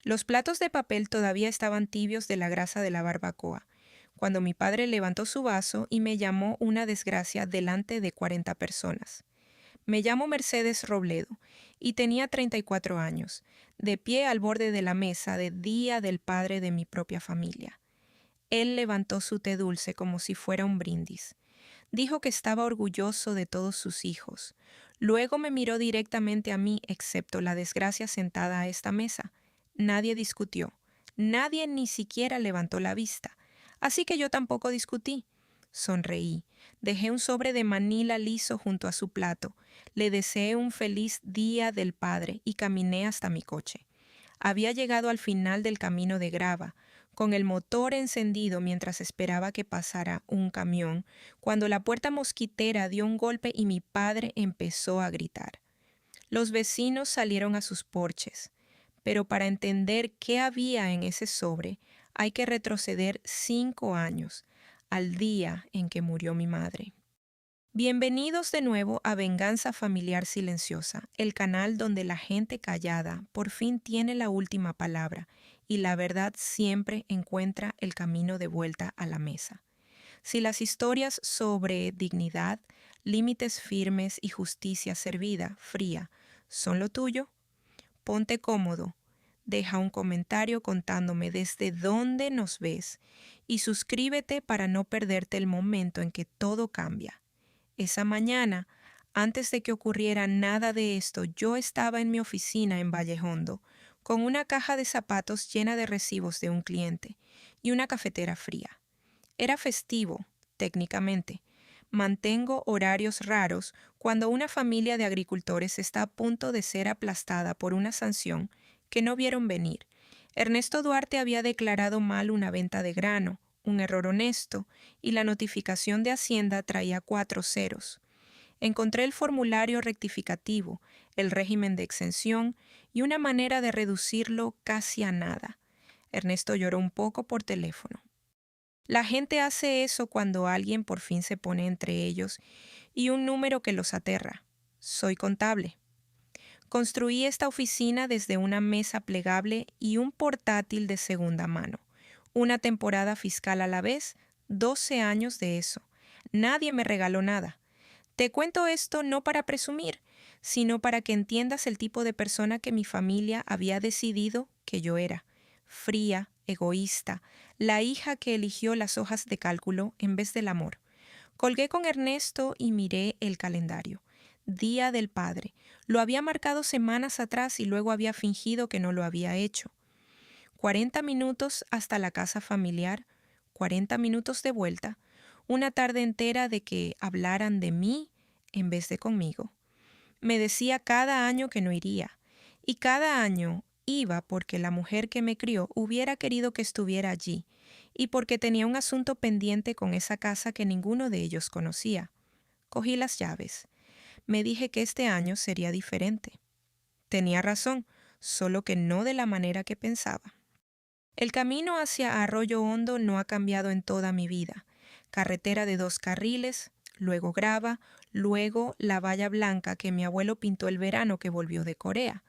Los platos de papel todavía estaban tibios de la grasa de la barbacoa, cuando mi padre levantó su vaso y me llamó una desgracia delante de 40 personas. Me llamo Mercedes Robledo y tenía 34 años, de pie al borde de la mesa de Día del Padre de mi propia familia. Él levantó su té dulce como si fuera un brindis. Dijo que estaba orgulloso de todos sus hijos. Luego me miró directamente a mí, excepto la desgracia sentada a esta mesa. Nadie discutió. Nadie ni siquiera levantó la vista. Así que yo tampoco discutí. Sonreí. Dejé un sobre de Manila liso junto a su plato. Le deseé un feliz Día del Padre y caminé hasta mi coche. Había llegado al final del camino de grava, con el motor encendido mientras esperaba que pasara un camión, cuando la puerta mosquitera dio un golpe y mi padre empezó a gritar. Los vecinos salieron a sus porches, pero para entender qué había en ese sobre, hay que retroceder 5 años, al día en que murió mi madre. Bienvenidos de nuevo a Venganza Familiar Silenciosa, el canal donde la gente callada por fin tiene la última palabra y la verdad siempre encuentra el camino de vuelta a la mesa. Si las historias sobre dignidad, límites firmes y justicia servida, fría, son lo tuyo, ponte cómodo, deja un comentario contándome desde dónde nos ves y suscríbete para no perderte el momento en que todo cambia. Esa mañana, antes de que ocurriera nada de esto, yo estaba en mi oficina en Vallejondo, con una caja de zapatos llena de recibos de un cliente y una cafetera fría. Era festivo, técnicamente. Mantengo horarios raros cuando una familia de agricultores está a punto de ser aplastada por una sanción que no vieron venir. Ernesto Duarte había declarado mal una venta de grano, un error honesto, y la notificación de Hacienda traía 4 ceros. Encontré el formulario rectificativo, el régimen de exención y una manera de reducirlo casi a nada. Ernesto lloró un poco por teléfono. La gente hace eso cuando alguien por fin se pone entre ellos y un número que los aterra. Soy contable. Construí esta oficina desde una mesa plegable y un portátil de segunda mano. Una temporada fiscal a la vez, 12 años de eso. Nadie me regaló nada. Te cuento esto no para presumir, sino para que entiendas el tipo de persona que mi familia había decidido que yo era. Fría, egoísta, la hija que eligió las hojas de cálculo en vez del amor. Colgué con Ernesto y miré el calendario. Día del Padre. Lo había marcado semanas atrás y luego había fingido que no lo había hecho. 40 minutos hasta la casa familiar, 40 minutos de vuelta, una tarde entera de que hablaran de mí en vez de conmigo. Me decía cada año que no iría, y cada año iba porque la mujer que me crió hubiera querido que estuviera allí, y porque tenía un asunto pendiente con esa casa que ninguno de ellos conocía. Cogí las llaves. Me dije que este año sería diferente. Tenía razón, solo que no de la manera que pensaba. El camino hacia Arroyo Hondo no ha cambiado en toda mi vida. Carretera de 2 carriles, luego grava, luego la valla blanca que mi abuelo pintó el verano que volvió de Corea.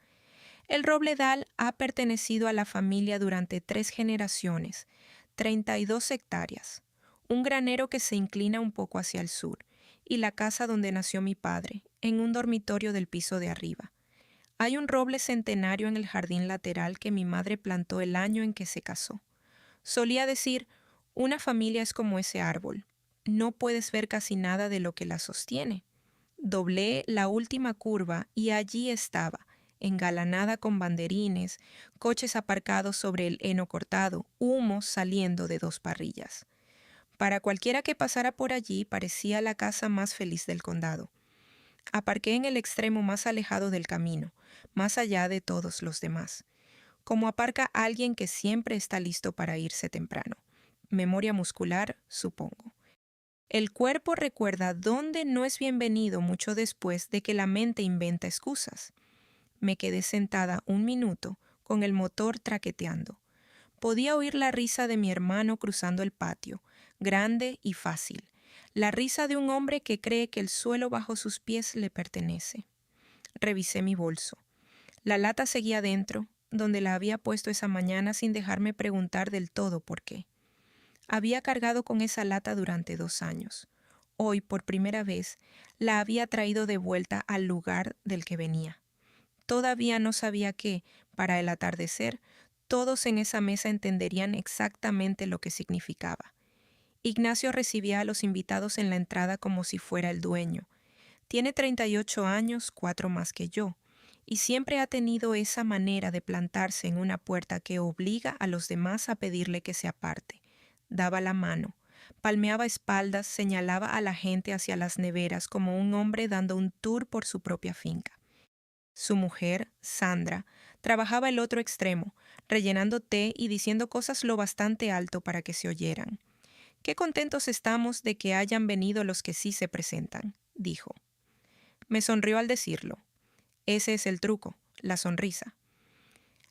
El robledal ha pertenecido a la familia durante 3 generaciones, 32 hectáreas, un granero que se inclina un poco hacia el sur, y la casa donde nació mi padre, en un dormitorio del piso de arriba. Hay un roble centenario en el jardín lateral que mi madre plantó el año en que se casó. Solía decir, una familia es como ese árbol. No puedes ver casi nada de lo que la sostiene. Doblé la última curva y allí estaba, engalanada con banderines, coches aparcados sobre el heno cortado, humo saliendo de 2 parrillas. Para cualquiera que pasara por allí parecía la casa más feliz del condado. Aparqué en el extremo más alejado del camino, más allá de todos los demás. Como aparca alguien que siempre está listo para irse temprano. Memoria muscular, supongo. El cuerpo recuerda dónde no es bienvenido mucho después de que la mente inventa excusas. Me quedé sentada un minuto con el motor traqueteando. Podía oír la risa de mi hermano cruzando el patio, grande y fácil. La risa de un hombre que cree que el suelo bajo sus pies le pertenece. Revisé mi bolso. La lata seguía dentro donde la había puesto esa mañana sin dejarme preguntar del todo por qué. Había cargado con esa lata durante 2 años. Hoy, por primera vez, la había traído de vuelta al lugar del que venía. Todavía no sabía que, para el atardecer, todos en esa mesa entenderían exactamente lo que significaba. Ignacio recibía a los invitados en la entrada como si fuera el dueño. Tiene 38 años, 4 más que yo, y siempre ha tenido esa manera de plantarse en una puerta que obliga a los demás a pedirle que se aparte. Daba la mano, palmeaba espaldas, señalaba a la gente hacia las neveras como un hombre dando un tour por su propia finca. Su mujer, Sandra, trabajaba el otro extremo, rellenando té y diciendo cosas lo bastante alto para que se oyeran. «Qué contentos estamos de que hayan venido los que sí se presentan», dijo. Me sonrió al decirlo. Ese es el truco, la sonrisa.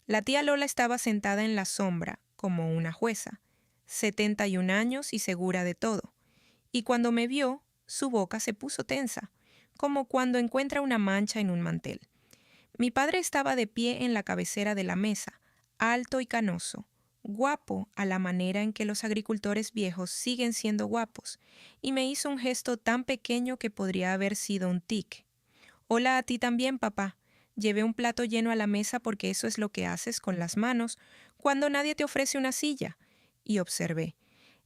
La tía Lola estaba sentada en la sombra, como una jueza, 71 años y segura de todo. Y cuando me vio, su boca se puso tensa, como cuando encuentra una mancha en un mantel. Mi padre estaba de pie en la cabecera de la mesa, alto y canoso, guapo a la manera en que los agricultores viejos siguen siendo guapos, y me hizo un gesto tan pequeño que podría haber sido un tic. Hola a ti también, papá. Llevé un plato lleno a la mesa porque eso es lo que haces con las manos cuando nadie te ofrece una silla. Y observé.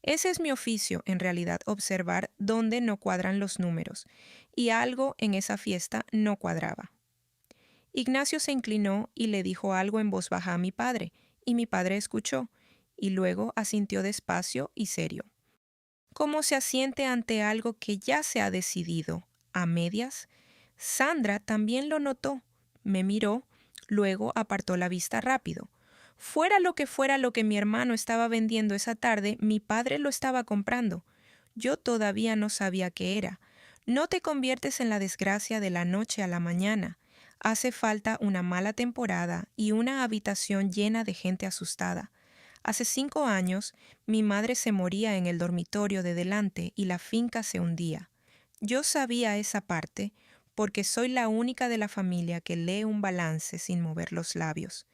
Ese es mi oficio, en realidad, observar dónde no cuadran los números. Y algo en esa fiesta no cuadraba. Ignacio se inclinó y le dijo algo en voz baja a mi padre, y mi padre escuchó, y luego asintió despacio y serio. ¿Cómo se asiente ante algo que ya se ha decidido, a medias? Sandra también lo notó. Me miró, luego apartó la vista rápido. Fuera lo que mi hermano estaba vendiendo esa tarde, mi padre lo estaba comprando. Yo todavía no sabía qué era. No te conviertes en la desgracia de la noche a la mañana. Hace falta una mala temporada y una habitación llena de gente asustada. Hace 5 años, mi madre se moría en el dormitorio de delante y la finca se hundía. Yo sabía esa parte porque soy la única de la familia que lee un balance sin mover los labios.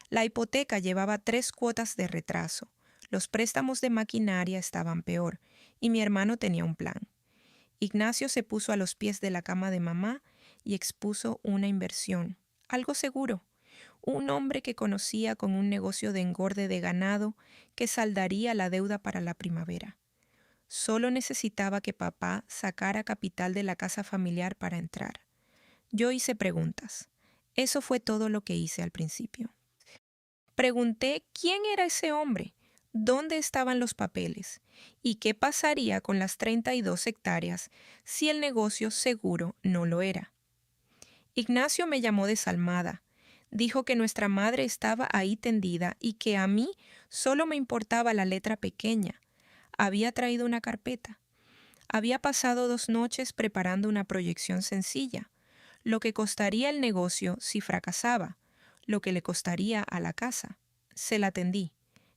La hipoteca llevaba 3 cuotas de retraso. Los préstamos de maquinaria estaban peor y mi hermano tenía un plan. Ignacio se puso a los pies de la cama de mamá y expuso una inversión, algo seguro. Un hombre que conocía con un negocio de engorde de ganado que saldaría la deuda para la primavera. Solo necesitaba que papá sacara capital de la casa familiar para entrar. Yo hice preguntas. Eso fue todo lo que hice al principio. Pregunté quién era ese hombre, dónde estaban los papeles y qué pasaría con las 32 hectáreas si el negocio seguro no lo era. Ignacio me llamó desalmada. Dijo que nuestra madre estaba ahí tendida y que a mí solo me importaba la letra pequeña. Había traído una carpeta. Había pasado 2 noches preparando una proyección sencilla, lo que costaría el negocio si fracasaba, lo que le costaría a la casa. Se la tendí.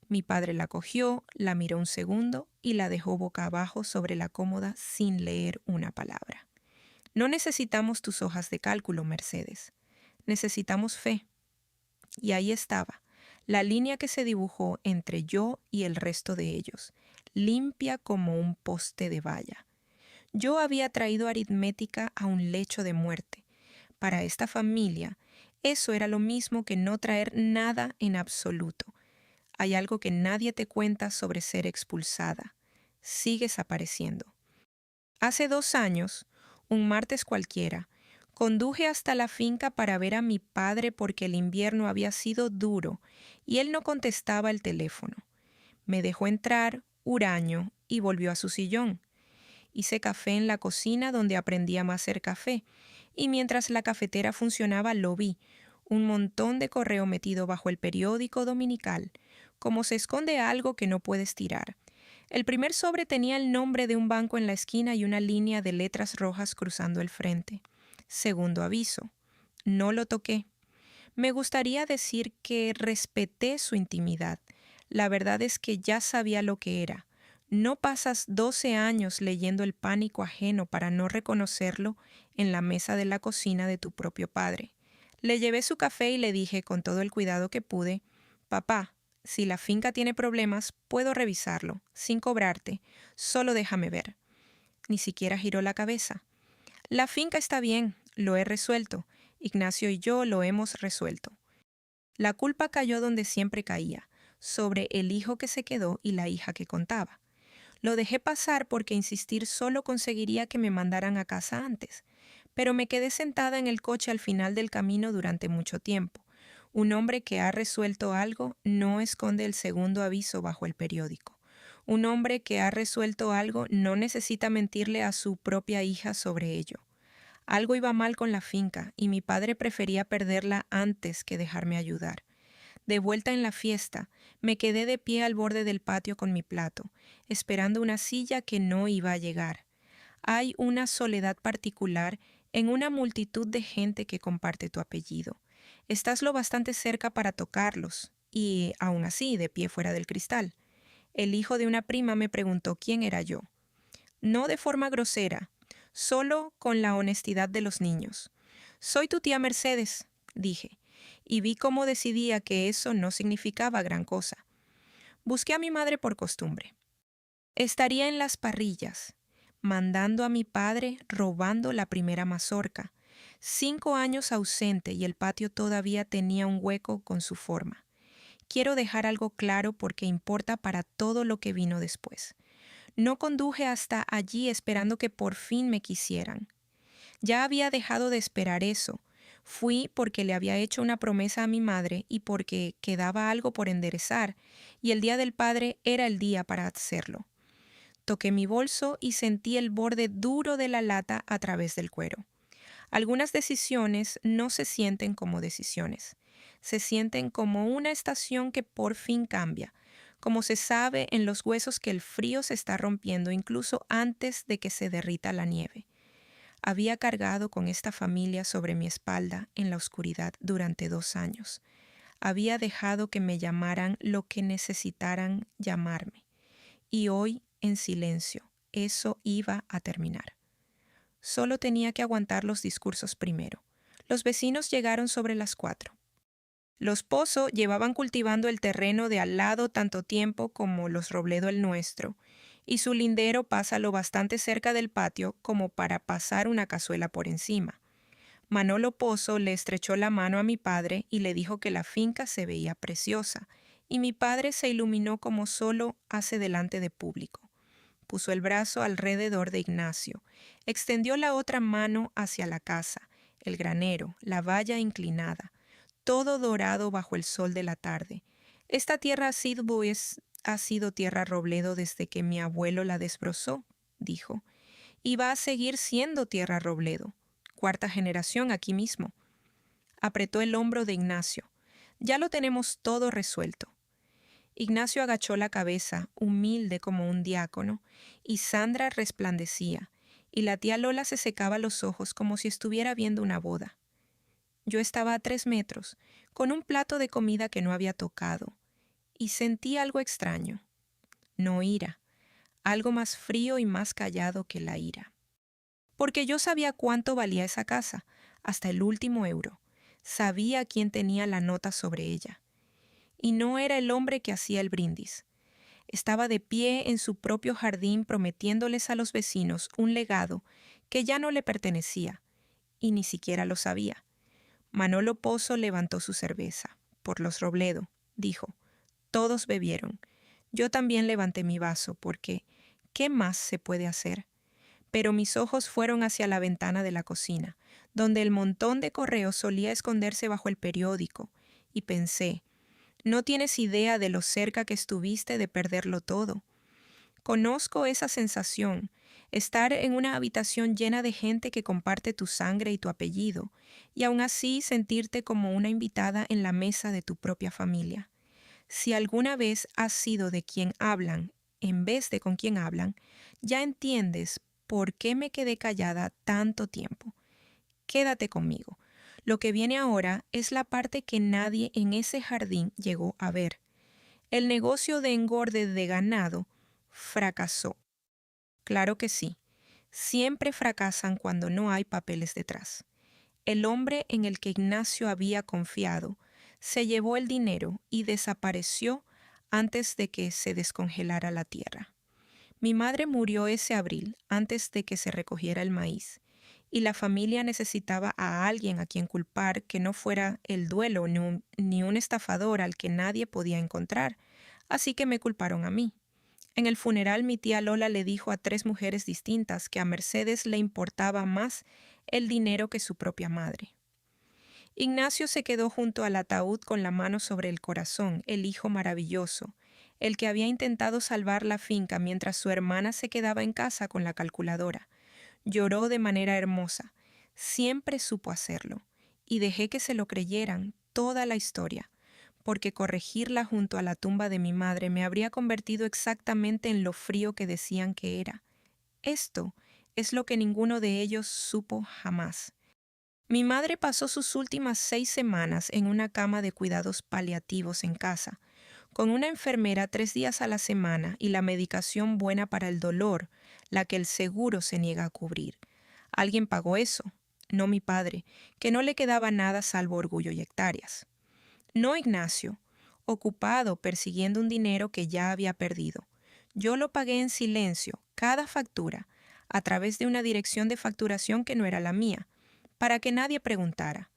Mi padre la cogió, la miró un segundo y la dejó boca abajo sobre la cómoda sin leer una palabra. No necesitamos tus hojas de cálculo, Mercedes. Necesitamos fe. Y ahí estaba, la línea que se dibujó entre yo y el resto de ellos, limpia como un poste de valla. Yo había traído aritmética a un lecho de muerte. Para esta familia, eso era lo mismo que no traer nada en absoluto. Hay algo que nadie te cuenta sobre ser expulsada. Sigues apareciendo. Hace 2 años, un martes cualquiera, conduje hasta la finca para ver a mi padre porque el invierno había sido duro y él no contestaba el teléfono. Me dejó entrar, huraño, y volvió a su sillón. Hice café en la cocina donde aprendí a hacer café, y mientras la cafetera funcionaba lo vi, un montón de correo metido bajo el periódico dominical, como se esconde algo que no puedes tirar. El primer sobre tenía el nombre de un banco en la esquina y una línea de letras rojas cruzando el frente. Segundo aviso. No lo toqué. Me gustaría decir que respeté su intimidad. La verdad es que ya sabía lo que era. No pasas 12 años leyendo el pánico ajeno para no reconocerlo en la mesa de la cocina de tu propio padre. Le llevé su café y le dije con todo el cuidado que pude: «Papá, si la finca tiene problemas, puedo revisarlo, sin cobrarte. Solo déjame ver». Ni siquiera giró la cabeza. «La finca está bien, lo he resuelto. Ignacio y yo lo hemos resuelto». La culpa cayó donde siempre caía, sobre el hijo que se quedó y la hija que contaba. Lo dejé pasar porque insistir solo conseguiría que me mandaran a casa antes, pero me quedé sentada en el coche al final del camino durante mucho tiempo. Un hombre que ha resuelto algo no esconde el segundo aviso bajo el periódico. Un hombre que ha resuelto algo no necesita mentirle a su propia hija sobre ello. Algo iba mal con la finca y mi padre prefería perderla antes que dejarme ayudar. De vuelta en la fiesta, me quedé de pie al borde del patio con mi plato, esperando una silla que no iba a llegar. Hay una soledad particular en una multitud de gente que comparte tu apellido. Estás lo bastante cerca para tocarlos, y aún así, de pie fuera del cristal. El hijo de una prima me preguntó quién era yo. No de forma grosera, solo con la honestidad de los niños. «Soy tu tía Mercedes», dije, y vi cómo decidía que eso no significaba gran cosa. Busqué a mi madre por costumbre. Estaría en las parrillas, mandando a mi padre robando la primera mazorca. 5 años ausente y el patio todavía tenía un hueco con su forma. Quiero dejar algo claro porque importa para todo lo que vino después. No conduje hasta allí esperando que por fin me quisieran. Ya había dejado de esperar eso. Fui porque le había hecho una promesa a mi madre y porque quedaba algo por enderezar, y el Día del Padre era el día para hacerlo. Toqué mi bolso y sentí el borde duro de la lata a través del cuero. Algunas decisiones no se sienten como decisiones. Se sienten como una estación que por fin cambia, como se sabe en los huesos que el frío se está rompiendo incluso antes de que se derrita la nieve. Había cargado con esta familia sobre mi espalda en la oscuridad durante 2 años. Había dejado que me llamaran lo que necesitaran llamarme. Y hoy, en silencio, eso iba a terminar. Solo tenía que aguantar los discursos primero. Los vecinos llegaron sobre las 4. Los Pozo llevaban cultivando el terreno de al lado tanto tiempo como los Robledo el nuestro, y su lindero pasa lo bastante cerca del patio como para pasar una cazuela por encima. Manolo Pozo le estrechó la mano a mi padre y le dijo que la finca se veía preciosa, y mi padre se iluminó como solo hace delante de público. Puso el brazo alrededor de Ignacio, extendió la otra mano hacia la casa, el granero, la valla inclinada, todo dorado bajo el sol de la tarde. Esta tierra ha sido tierra Robledo desde que mi abuelo la desbrozó, dijo, y va a seguir siendo tierra Robledo. 4ª generación aquí mismo. Apretó el hombro de Ignacio. Ya lo tenemos todo resuelto. Ignacio agachó la cabeza, humilde como un diácono, y Sandra resplandecía, y la tía Lola se secaba los ojos como si estuviera viendo una boda. Yo estaba a 3 metros, con un plato de comida que no había tocado, y sentí algo extraño. No ira, algo más frío y más callado que la ira. Porque yo sabía cuánto valía esa casa, hasta el último euro. Sabía quién tenía la nota sobre ella. Y no era el hombre que hacía el brindis. Estaba de pie en su propio jardín prometiéndoles a los vecinos un legado que ya no le pertenecía, y ni siquiera lo sabía. Manolo Pozo levantó su cerveza. «Por los Robledo», dijo. Todos bebieron. Yo también levanté mi vaso porque ¿qué más se puede hacer? Pero mis ojos fueron hacia la ventana de la cocina, donde el montón de correos solía esconderse bajo el periódico, y pensé, no tienes idea de lo cerca que estuviste de perderlo todo. Conozco esa sensación, estar en una habitación llena de gente que comparte tu sangre y tu apellido, y aún así sentirte como una invitada en la mesa de tu propia familia. Si alguna vez has sido de quien hablan en vez de con quien hablan, ya entiendes por qué me quedé callada tanto tiempo. Quédate conmigo. Lo que viene ahora es la parte que nadie en ese jardín llegó a ver. El negocio de engorde de ganado fracasó. Claro que sí. Siempre fracasan cuando no hay papeles detrás. el hombre en el que Ignacio había confiado, se llevó el dinero y desapareció antes de que se descongelara la tierra. Mi madre murió ese abril antes de que se recogiera el maíz, y la familia necesitaba a alguien a quien culpar que no fuera el duelo ni un estafador al que nadie podía encontrar, así que me culparon a mí. En el funeral mi tía Lola le dijo a 3 mujeres distintas que a Mercedes le importaba más el dinero que su propia madre. Ignacio se quedó junto al ataúd con la mano sobre el corazón, el hijo maravilloso, el que había intentado salvar la finca mientras su hermana se quedaba en casa con la calculadora. Lloró de manera hermosa. Siempre supo hacerlo. Y dejé que se lo creyeran toda la historia, porque corregirla junto a la tumba de mi madre me habría convertido exactamente en lo frío que decían que era. Esto es lo que ninguno de ellos supo jamás. Mi madre pasó sus últimas 6 semanas en una cama de cuidados paliativos en casa, con una enfermera 3 días a la semana y la medicación buena para el dolor, la que el seguro se niega a cubrir. Alguien pagó eso, no mi padre, que no le quedaba nada salvo orgullo y hectáreas. No Ignacio, ocupado persiguiendo un dinero que ya había perdido. Yo lo pagué en silencio, cada factura, a través de una dirección de facturación que no era la mía, para que nadie preguntara.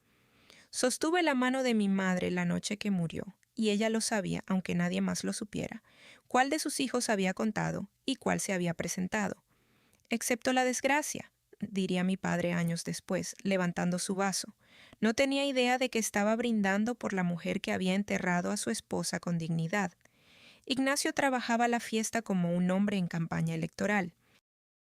Sostuve la mano de mi madre la noche que murió, y ella lo sabía, aunque nadie más lo supiera, cuál de sus hijos había contado y cuál se había presentado. Excepto la desgracia, diría mi padre años después, levantando su vaso. No tenía idea de que estaba brindando por la mujer que había enterrado a su esposa con dignidad. Ignacio trabajaba la fiesta como un hombre en campaña electoral.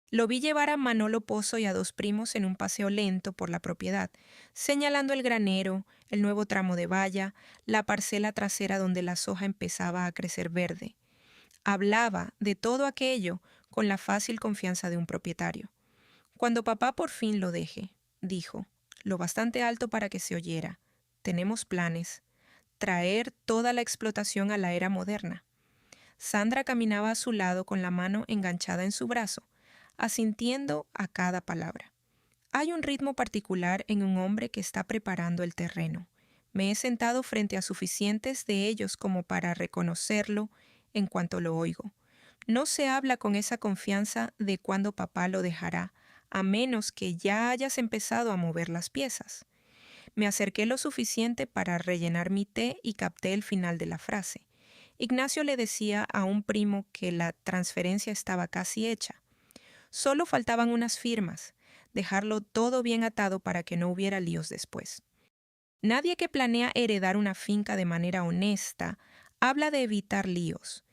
Lo vi llevar a Manolo Pozo y a 2 primos en un paseo lento por la propiedad, señalando el granero, el nuevo tramo de valla, la parcela trasera donde la soja empezaba a crecer verde. Hablaba de todo aquello con la fácil confianza de un propietario. Cuando papá por fin lo deje, dijo, lo bastante alto para que se oyera, tenemos planes, traer toda la explotación a la era moderna. Sandra caminaba a su lado con la mano enganchada en su brazo, asintiendo a cada palabra. Hay un ritmo particular en un hombre que está preparando el terreno. Me he sentado frente a suficientes de ellos como para reconocerlo en cuanto lo oigo. No se habla con esa confianza de cuándo papá lo dejará, a menos que ya hayas empezado a mover las piezas. Me acerqué lo suficiente para rellenar mi té y capté el final de la frase. Ignacio le decía a un primo que la transferencia estaba casi hecha. Solo faltaban unas firmas, dejarlo todo bien atado para que no hubiera líos después. Nadie que planea heredar una finca de manera honesta habla de evitar líos.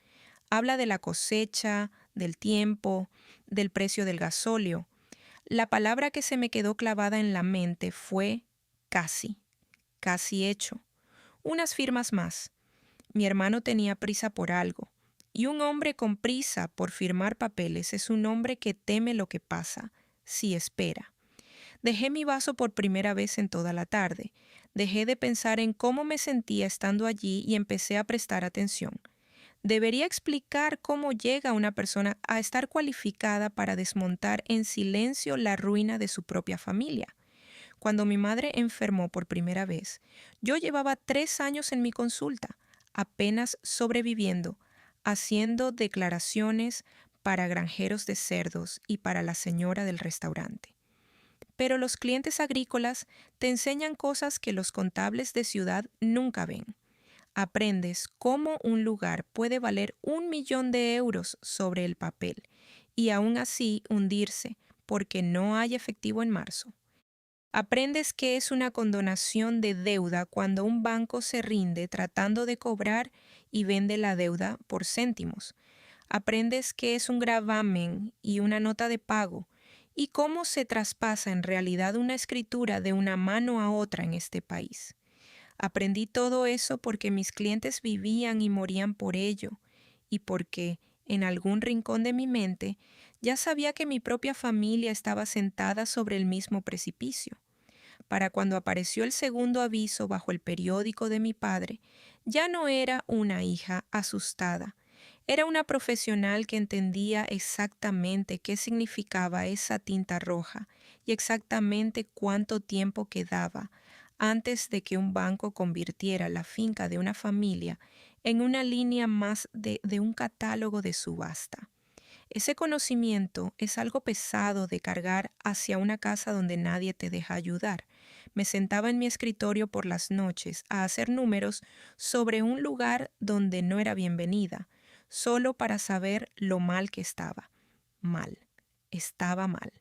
Habla de la cosecha, del tiempo, del precio del gasóleo. La palabra que se me quedó clavada en la mente fue casi, casi hecho. Unas firmas más. Mi hermano tenía prisa por algo. Y un hombre con prisa por firmar papeles es un hombre que teme lo que pasa, si espera. Dejé mi vaso por primera vez en toda la tarde. Dejé de pensar en cómo me sentía estando allí y empecé a prestar atención. Debería explicar cómo llega una persona a estar cualificada para desmontar en silencio la ruina de su propia familia. Cuando mi madre enfermó por primera vez, yo llevaba 3 años en mi consulta, apenas sobreviviendo, haciendo declaraciones para granjeros de cerdos y para la señora del restaurante. Pero los clientes agrícolas te enseñan cosas que los contables de ciudad nunca ven. Aprendes cómo un lugar puede valer 1 millón de euros sobre el papel y aún así hundirse porque no hay efectivo en marzo. Aprendes qué es una condonación de deuda cuando un banco se rinde tratando de cobrar y vende la deuda por céntimos. Aprendes qué es un gravamen y una nota de pago y cómo se traspasa en realidad una escritura de una mano a otra en este país. Aprendí todo eso porque mis clientes vivían y morían por ello y porque, en algún rincón de mi mente, ya sabía que mi propia familia estaba sentada sobre el mismo precipicio. Para cuando apareció el segundo aviso bajo el periódico de mi padre, ya no era una hija asustada. Era una profesional que entendía exactamente qué significaba esa tinta roja y exactamente cuánto tiempo quedaba antes de que un banco convirtiera la finca de una familia en una línea más de un catálogo de subasta. Ese conocimiento es algo pesado de cargar hacia una casa donde nadie te deja ayudar. Me sentaba en mi escritorio por las noches a hacer números sobre un lugar donde no era bienvenida, solo para saber lo mal que estaba. Mal. Estaba mal.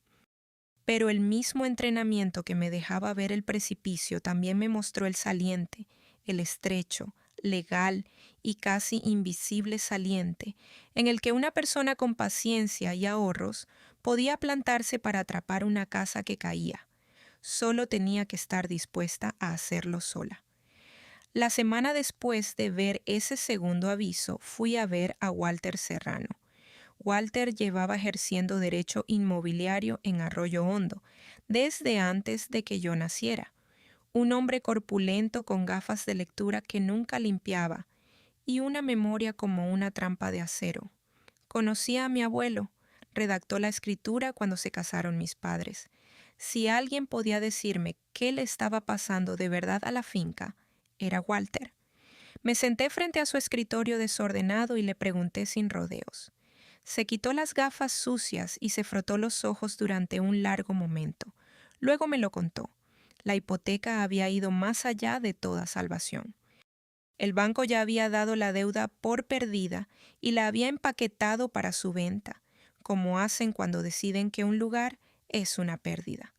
Pero el mismo entrenamiento que me dejaba ver el precipicio también me mostró el saliente, el estrecho, legal y casi invisible saliente, en el que una persona con paciencia y ahorros podía plantarse para atrapar una casa que caía. Solo tenía que estar dispuesta a hacerlo sola. La semana después de ver ese segundo aviso, fui a ver a Walter Serrano. Walter llevaba ejerciendo derecho inmobiliario en Arroyo Hondo desde antes de que yo naciera. Un hombre corpulento con gafas de lectura que nunca limpiaba y una memoria como una trampa de acero. Conocía a mi abuelo, redactó la escritura cuando se casaron mis padres. Si alguien podía decirme qué le estaba pasando de verdad a la finca, era Walter. Me senté frente a su escritorio desordenado y le pregunté sin rodeos. Se quitó las gafas sucias y se frotó los ojos durante un largo momento. Luego me lo contó. La hipoteca había ido más allá de toda salvación. El banco ya había dado la deuda por perdida y la había empaquetado para su venta, como hacen cuando deciden que un lugar es una pérdida.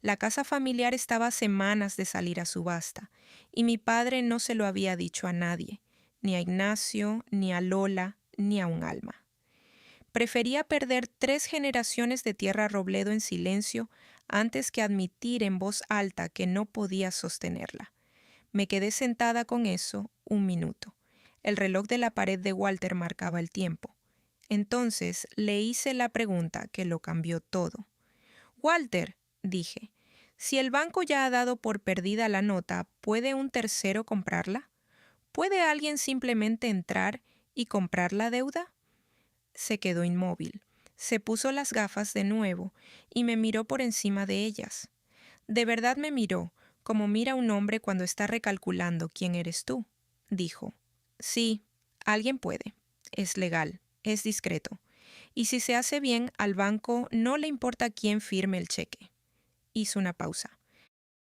La casa familiar estaba a semanas de salir a subasta, y mi padre no se lo había dicho a nadie, ni a Ignacio, ni a Lola, ni a un alma. Prefería perder 3 generaciones de tierra Robledo en silencio antes que admitir en voz alta que no podía sostenerla. Me quedé sentada con eso 1 minuto. El reloj de la pared de Walter marcaba el tiempo. Entonces le hice la pregunta que lo cambió todo. Walter, dije, si el banco ya ha dado por perdida la nota, ¿puede un tercero comprarla? ¿Puede alguien simplemente entrar y comprar la deuda? Se quedó inmóvil. Se puso las gafas de nuevo y me miró por encima de ellas. De verdad me miró, como mira un hombre cuando está recalculando quién eres tú. Dijo, sí, alguien puede. Es legal, es discreto. Y si se hace bien, al banco no le importa quién firme el cheque. Hizo una pausa.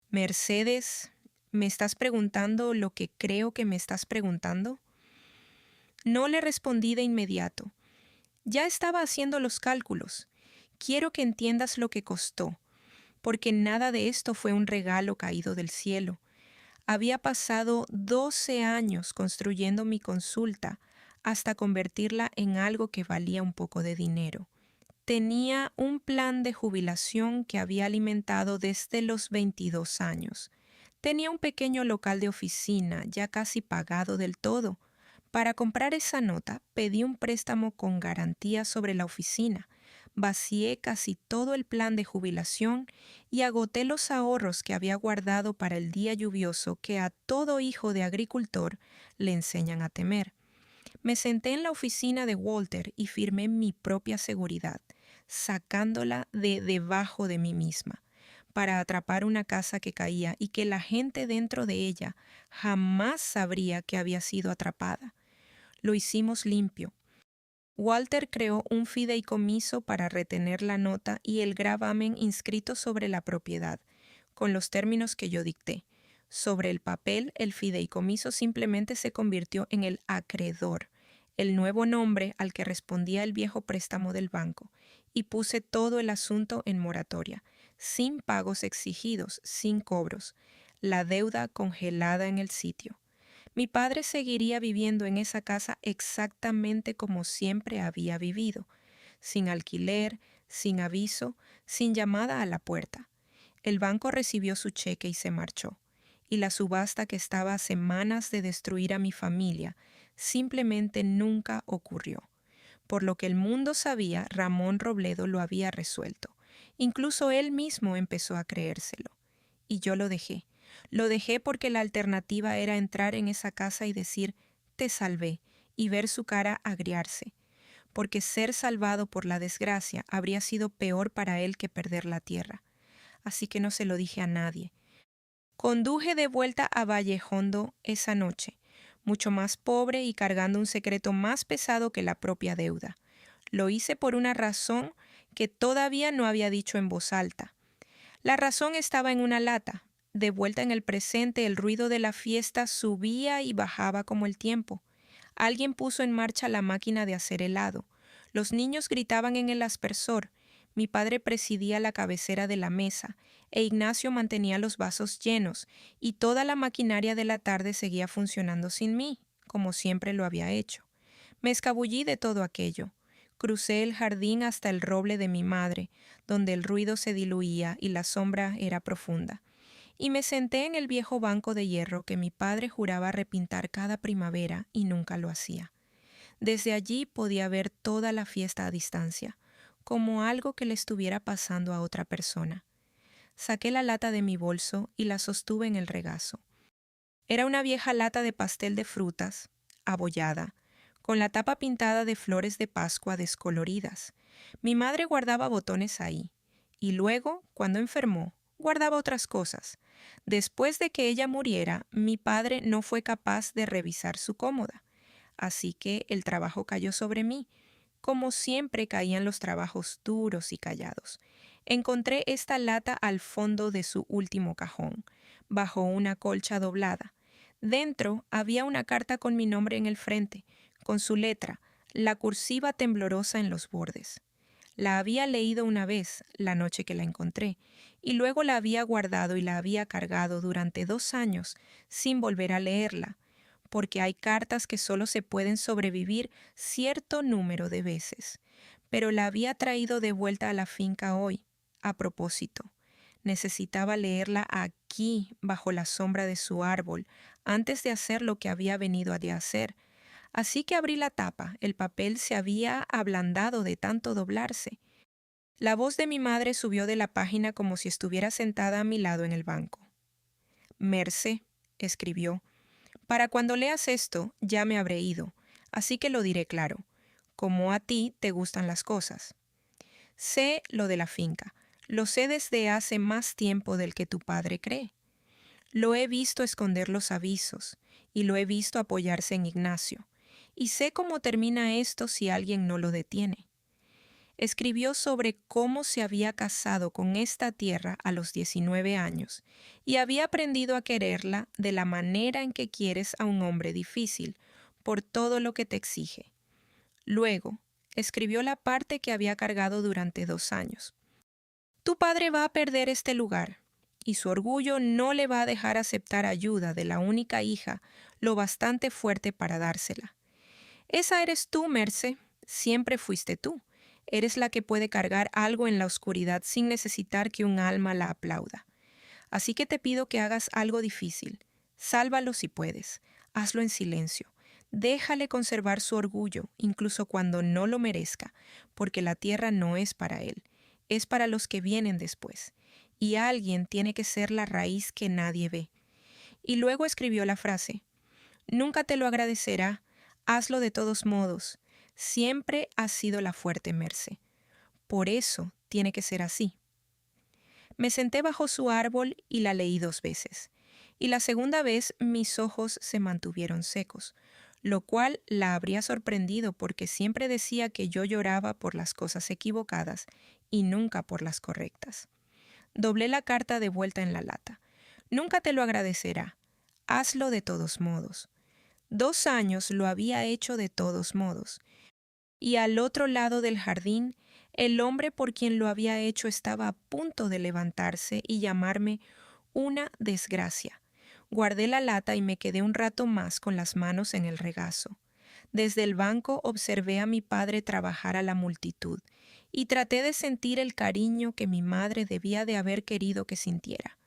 Mercedes, ¿me estás preguntando lo que creo que me estás preguntando? No le respondí de inmediato. Ya estaba haciendo los cálculos. Quiero que entiendas lo que costó, porque nada de esto fue un regalo caído del cielo. Había pasado 12 años construyendo mi consulta hasta convertirla en algo que valía un poco de dinero. Tenía un plan de jubilación que había alimentado desde los 22 años. Tenía un pequeño local de oficina ya casi pagado del todo. Para comprar esa nota, pedí un préstamo con garantía sobre la oficina. Vacié casi todo el plan de jubilación y agoté los ahorros que había guardado para el día lluvioso que a todo hijo de agricultor le enseñan a temer. Me senté en la oficina de Walter y firmé mi propia seguridad, sacándola de debajo de mí misma, para atrapar una casa que caía y que la gente dentro de ella jamás sabría que había sido atrapada. Lo hicimos limpio. Walter creó un fideicomiso para retener la nota y el gravamen inscrito sobre la propiedad, con los términos que yo dicté. Sobre el papel, el fideicomiso simplemente se convirtió en el acreedor, el nuevo nombre al que respondía el viejo préstamo del banco, y puse todo el asunto en moratoria, sin pagos exigidos, sin cobros, la deuda congelada en el sitio. Mi padre seguiría viviendo en esa casa exactamente como siempre había vivido, sin alquiler, sin aviso, sin llamada a la puerta. El banco recibió su cheque y se marchó, y la subasta que estaba a semanas de destruir a mi familia simplemente nunca ocurrió. Por lo que el mundo sabía, Ramón Robledo lo había resuelto. Incluso él mismo empezó a creérselo. Y yo lo dejé. Lo dejé porque la alternativa era entrar en esa casa y decir, te salvé, y ver su cara agriarse, porque ser salvado por la desgracia habría sido peor para él que perder la tierra. Así que no se lo dije a nadie. Conduje de vuelta a Vallejondo esa noche, mucho más pobre y cargando un secreto más pesado que la propia deuda. Lo hice por una razón que todavía no había dicho en voz alta. La razón estaba en una lata. De vuelta en el presente, el ruido de la fiesta subía y bajaba como el tiempo. Alguien puso en marcha la máquina de hacer helado. Los niños gritaban en el aspersor. Mi padre presidía la cabecera de la mesa, e Ignacio mantenía los vasos llenos, y toda la maquinaria de la tarde seguía funcionando sin mí, como siempre lo había hecho. Me escabullí de todo aquello. Crucé el jardín hasta el roble de mi madre, donde el ruido se diluía y la sombra era profunda, y me senté en el viejo banco de hierro que mi padre juraba repintar cada primavera y nunca lo hacía. Desde allí podía ver toda la fiesta a distancia, como algo que le estuviera pasando a otra persona. Saqué la lata de mi bolso y la sostuve en el regazo. Era una vieja lata de pastel de frutas, abollada, con la tapa pintada de flores de Pascua descoloridas. Mi madre guardaba botones ahí, y luego, cuando enfermó, guardaba otras cosas. Después de que ella muriera, mi padre no fue capaz de revisar su cómoda, así que el trabajo cayó sobre mí. Como siempre caían los trabajos duros y callados. Encontré esta lata al fondo de su último cajón, bajo una colcha doblada. Dentro había una carta con mi nombre en el frente, con su letra, la cursiva temblorosa en los bordes. La había leído una vez, la noche que la encontré, y luego la había guardado y la había cargado durante 2 años, sin volver a leerla, porque hay cartas que solo se pueden sobrevivir cierto número de veces. Pero la había traído de vuelta a la finca hoy, a propósito. Necesitaba leerla aquí, bajo la sombra de su árbol, antes de hacer lo que había venido a hacer. Así que abrí la tapa. El papel se había ablandado de tanto doblarse. La voz de mi madre subió de la página como si estuviera sentada a mi lado en el banco. Mercé, escribió, para cuando leas esto ya me habré ido, así que lo diré claro, como a ti te gustan las cosas. Sé lo de la finca, lo sé desde hace más tiempo del que tu padre cree. Lo he visto esconder los avisos y lo he visto apoyarse en Ignacio, y sé cómo termina esto si alguien no lo detiene. Escribió sobre cómo se había casado con esta tierra a los 19 años y había aprendido a quererla de la manera en que quieres a un hombre difícil, por todo lo que te exige. Luego, escribió la parte que había cargado durante 2 años. Tu padre va a perder este lugar, y su orgullo no le va a dejar aceptar ayuda de la única hija lo bastante fuerte para dársela. Esa eres tú, Merce, siempre fuiste tú. Eres la que puede cargar algo en la oscuridad sin necesitar que un alma la aplauda. Así que te pido que hagas algo difícil. Sálvalo si puedes. Hazlo en silencio. Déjale conservar su orgullo, incluso cuando no lo merezca, porque la tierra no es para él, es para los que vienen después. Y alguien tiene que ser la raíz que nadie ve. Y luego escribió la frase: nunca te lo agradecerá, hazlo de todos modos. Siempre has sido la fuerte, Merce. Por eso tiene que ser así. Me senté bajo su árbol y la leí 2 veces. Y la segunda vez mis ojos se mantuvieron secos, lo cual la habría sorprendido porque siempre decía que yo lloraba por las cosas equivocadas y nunca por las correctas. Doblé la carta de vuelta en la lata. Nunca te lo agradecerá. Hazlo de todos modos. 2 años lo había hecho de todos modos. Y al otro lado del jardín, el hombre por quien lo había hecho estaba a punto de levantarse y llamarme una desgracia. Guardé la lata y me quedé un rato más con las manos en el regazo. Desde el banco observé a mi padre trabajar a la multitud y traté de sentir el cariño que mi madre debía de haber querido que sintiera.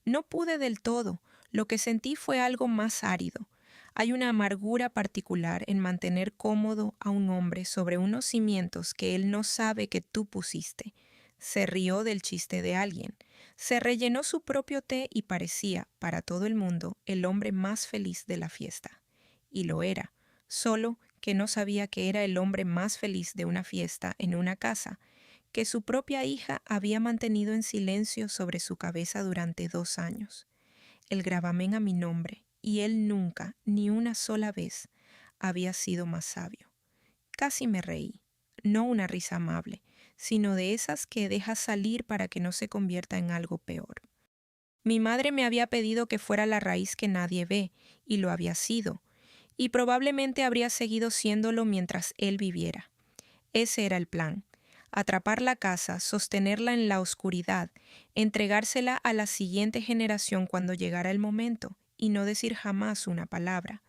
No pude del todo, lo que sentí fue algo más árido. Hay una amargura particular en mantener cómodo a un hombre sobre unos cimientos que él no sabe que tú pusiste. Se rió del chiste de alguien. Se rellenó su propio té y parecía, para todo el mundo, el hombre más feliz de la fiesta. Y lo era, solo que no sabía que era el hombre más feliz de una fiesta en una casa que su propia hija había mantenido en silencio sobre su cabeza durante 2 años. El gravamen a mi nombre, y él nunca, ni una sola vez, había sido más sabio. Casi me reí, no una risa amable, sino de esas que dejas salir para que no se convierta en algo peor. Mi madre me había pedido que fuera la raíz que nadie ve, y lo había sido, y probablemente habría seguido siéndolo mientras él viviera. Ese era el plan: atrapar la casa, sostenerla en la oscuridad, entregársela a la siguiente generación cuando llegara el momento, y no decir jamás una palabra.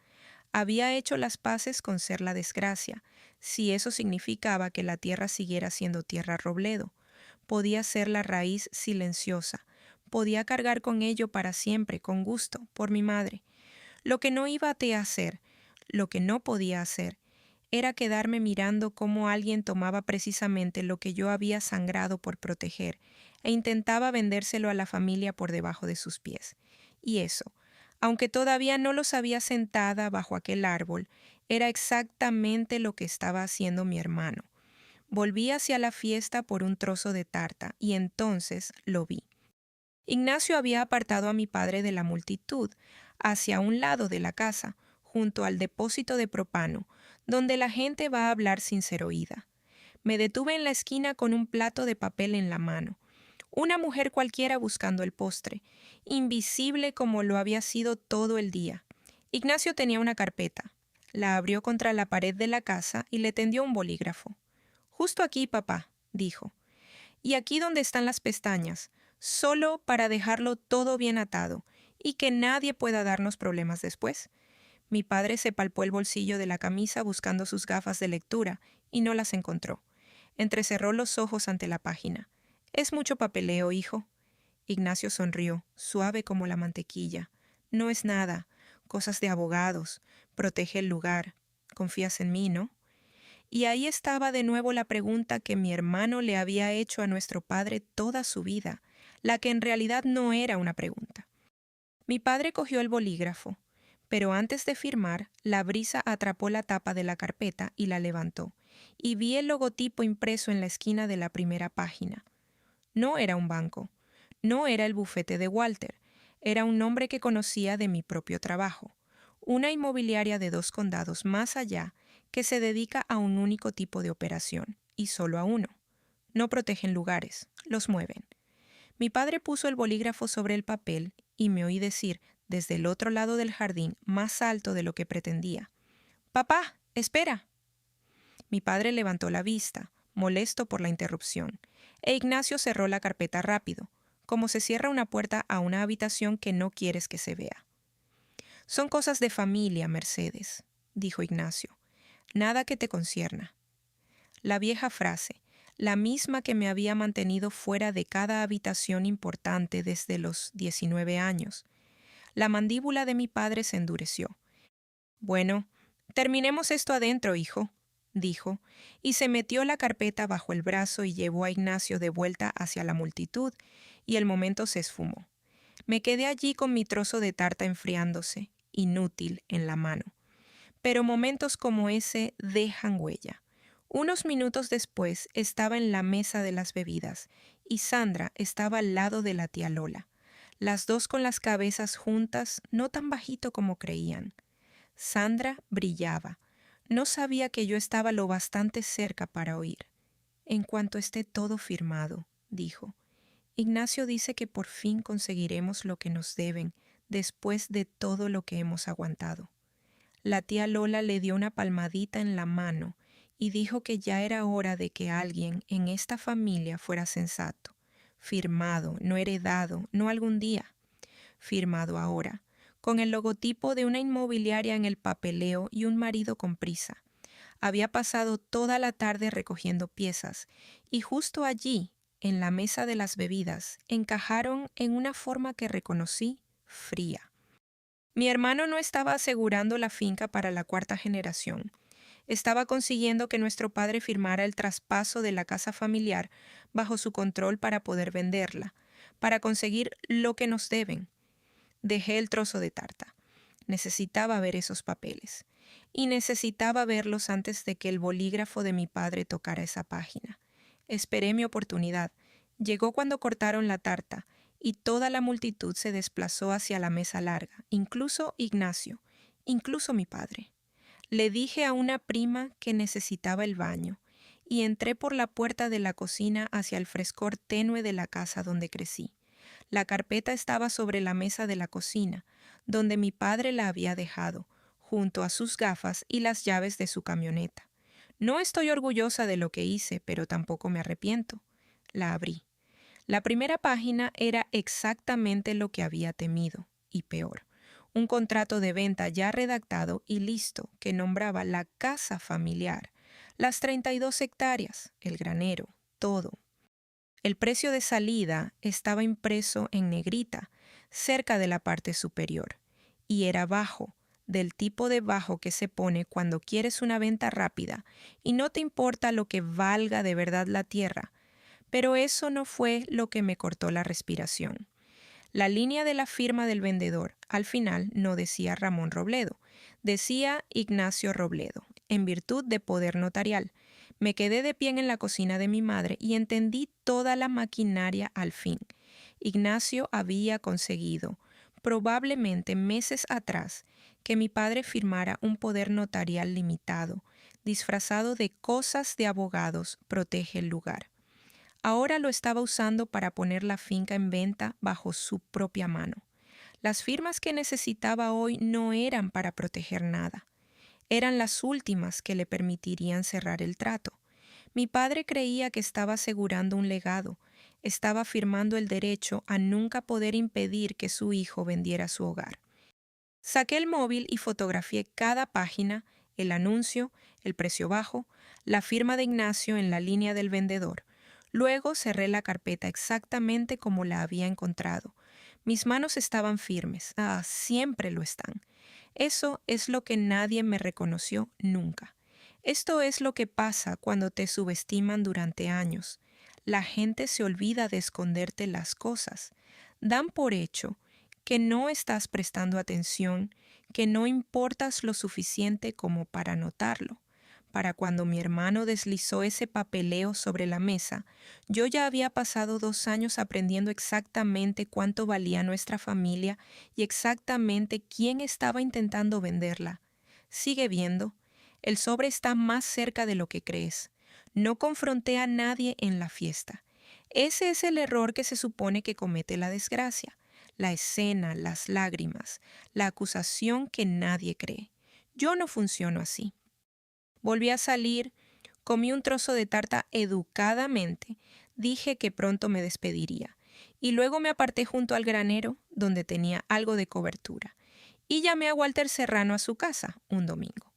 Había hecho las paces con ser la desgracia, si eso significaba que la tierra siguiera siendo tierra robledo. Podía ser la raíz silenciosa, podía cargar con ello para siempre, con gusto, por mi madre. Lo que no iba a hacer, lo que no podía hacer, era quedarme mirando cómo alguien tomaba precisamente lo que yo había sangrado por proteger e intentaba vendérselo a la familia por debajo de sus pies. Y eso, aunque todavía no lo sabía sentada bajo aquel árbol, era exactamente lo que estaba haciendo mi hermano. Volví hacia la fiesta por un trozo de tarta y entonces lo vi. Ignacio había apartado a mi padre de la multitud, hacia un lado de la casa, junto al depósito de propano, donde la gente va a hablar sin ser oída. Me detuve en la esquina con un plato de papel en la mano. Una mujer cualquiera buscando el postre, invisible como lo había sido todo el día. Ignacio tenía una carpeta. La abrió contra la pared de la casa y le tendió un bolígrafo. «Justo aquí, papá», dijo. «Y aquí donde están las pestañas, solo para dejarlo todo bien atado y que nadie pueda darnos problemas después». Mi padre se palpó el bolsillo de la camisa buscando sus gafas de lectura y no las encontró. Entrecerró los ojos ante la página. «Es mucho papeleo, hijo». Ignacio sonrió, suave como la mantequilla. «No es nada. Cosas de abogados. Protege el lugar. Confías en mí, ¿no?» Y ahí estaba de nuevo la pregunta que mi hermano le había hecho a nuestro padre toda su vida, la que en realidad no era una pregunta. Mi padre cogió el bolígrafo, pero antes de firmar, la brisa atrapó la tapa de la carpeta y la levantó, y vi el logotipo impreso en la esquina de la primera página. No era un banco, no era el bufete de Walter, era un nombre que conocía de mi propio trabajo, una inmobiliaria de 2 condados más allá que se dedica a un único tipo de operación, y solo a uno. No protegen lugares, los mueven. Mi padre puso el bolígrafo sobre el papel y me oí decir, desde el otro lado del jardín, más alto de lo que pretendía: «Papá, espera». Mi padre levantó la vista, molesto por la interrupción, e Ignacio cerró la carpeta rápido, como se cierra una puerta a una habitación que no quieres que se vea. «Son cosas de familia, Mercedes», dijo Ignacio. «Nada que te concierna». La vieja frase, la misma que me había mantenido fuera de cada habitación importante desde los 19 años. La mandíbula de mi padre se endureció. «Bueno, terminemos esto adentro, hijo», dijo, y se metió la carpeta bajo el brazo y llevó a Ignacio de vuelta hacia la multitud, y el momento se esfumó. Me quedé allí con mi trozo de tarta enfriándose, inútil, en la mano. Pero momentos como ese dejan huella. Unos minutos después estaba en la mesa de las bebidas y Sandra estaba al lado de la tía Lola, las dos con las cabezas juntas, no tan bajito como creían. Sandra brillaba. No sabía que yo estaba lo bastante cerca para oír. «En cuanto esté todo firmado», dijo. «Ignacio dice que por fin conseguiremos lo que nos deben después de todo lo que hemos aguantado». La tía Lola le dio una palmadita en la mano y dijo que ya era hora de que alguien en esta familia fuera sensato. Firmado, no heredado, no algún día. Firmado ahora, con el logotipo de una inmobiliaria en el papeleo y un marido con prisa. Había pasado toda la tarde recogiendo piezas y justo allí, en la mesa de las bebidas, encajaron en una forma que reconocí fría. Mi hermano no estaba asegurando la finca para la 4ª generación. Estaba consiguiendo que nuestro padre firmara el traspaso de la casa familiar bajo su control para poder venderla, para conseguir lo que nos deben. Dejé el trozo de tarta. Necesitaba ver esos papeles. y necesitaba verlos antes de que el bolígrafo de mi padre tocara esa página. Esperé mi oportunidad. Llegó cuando cortaron la tarta, y toda la multitud se desplazó hacia la mesa larga, incluso Ignacio, incluso mi padre. Le dije a una prima que necesitaba el baño, y entré por la puerta de la cocina hacia el frescor tenue de la casa donde crecí. La carpeta estaba sobre la mesa de la cocina, donde mi padre la había dejado, junto a sus gafas y las llaves de su camioneta. No estoy orgullosa de lo que hice, pero tampoco me arrepiento. La abrí. La primera página era exactamente lo que había temido, y peor. Un contrato de venta ya redactado y listo que nombraba la casa familiar, las 32 hectáreas, el granero, todo. El precio de salida estaba impreso en negrita, cerca de la parte superior, y era bajo, del tipo de bajo que se pone cuando quieres una venta rápida y no te importa lo que valga de verdad la tierra. Pero eso no fue lo que me cortó la respiración. La línea de la firma del vendedor al final no decía Ramón Robledo, decía Ignacio Robledo, en virtud de poder notarial. Me quedé de pie en la cocina de mi madre y entendí toda la maquinaria al fin. Ignacio había conseguido, probablemente meses atrás, que mi padre firmara un poder notarial limitado, disfrazado de cosas de abogados, protege el lugar. Ahora lo estaba usando para poner la finca en venta bajo su propia mano. Las firmas que necesitaba hoy no eran para proteger nada. Eran las últimas que le permitirían cerrar el trato. Mi padre creía que estaba asegurando un legado, estaba firmando el derecho a nunca poder impedir que su hijo vendiera su hogar. Saqué el móvil y fotografié cada página, el anuncio, el precio bajo, la firma de Ignacio en la línea del vendedor. Luego cerré la carpeta exactamente como la había encontrado. Mis manos estaban firmes. Siempre lo están. Eso es lo que nadie me reconoció nunca. Esto es lo que pasa cuando te subestiman durante años. La gente se olvida de esconderte las cosas. Dan por hecho que no estás prestando atención, que no importas lo suficiente como para notarlo. Para cuando mi hermano deslizó ese papeleo sobre la mesa, yo ya había pasado 2 años aprendiendo exactamente cuánto valía nuestra familia y exactamente quién estaba intentando venderla. Sigue viendo, el sobre está más cerca de lo que crees. No confronté a nadie en la fiesta. Ese es el error que se supone que comete la desgracia. La escena, las lágrimas, la acusación que nadie cree. Yo no funciono así. Volví a salir, comí un trozo de tarta educadamente, dije que pronto me despediría, y luego me aparté junto al granero, donde tenía algo de cobertura, y llamé a Walter Serrano a su casa un domingo.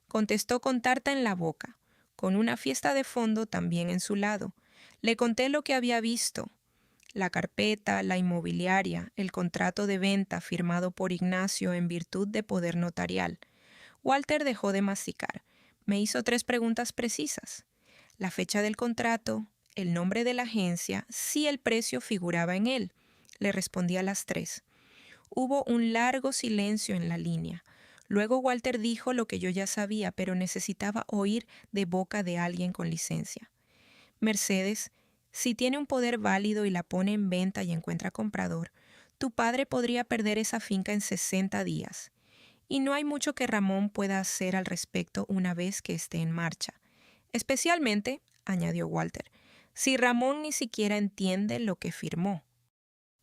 Contestó con tarta en la boca, con una fiesta de fondo también en su lado. Le conté lo que había visto, la carpeta, la inmobiliaria, el contrato de venta firmado por Ignacio en virtud de poder notarial. Walter dejó de masticar. Me hizo 3 preguntas precisas. La fecha del contrato, el nombre de la agencia, si el precio figuraba en él. Le respondí a las 3. Hubo un largo silencio en la línea. Luego Walter dijo lo que yo ya sabía, pero necesitaba oír de boca de alguien con licencia. Mercedes, si tiene un poder válido y la pone en venta y encuentra comprador, tu padre podría perder esa finca en 60 días. Y no hay mucho que Ramón pueda hacer al respecto una vez que esté en marcha. Especialmente, añadió Walter, si Ramón ni siquiera entiende lo que firmó.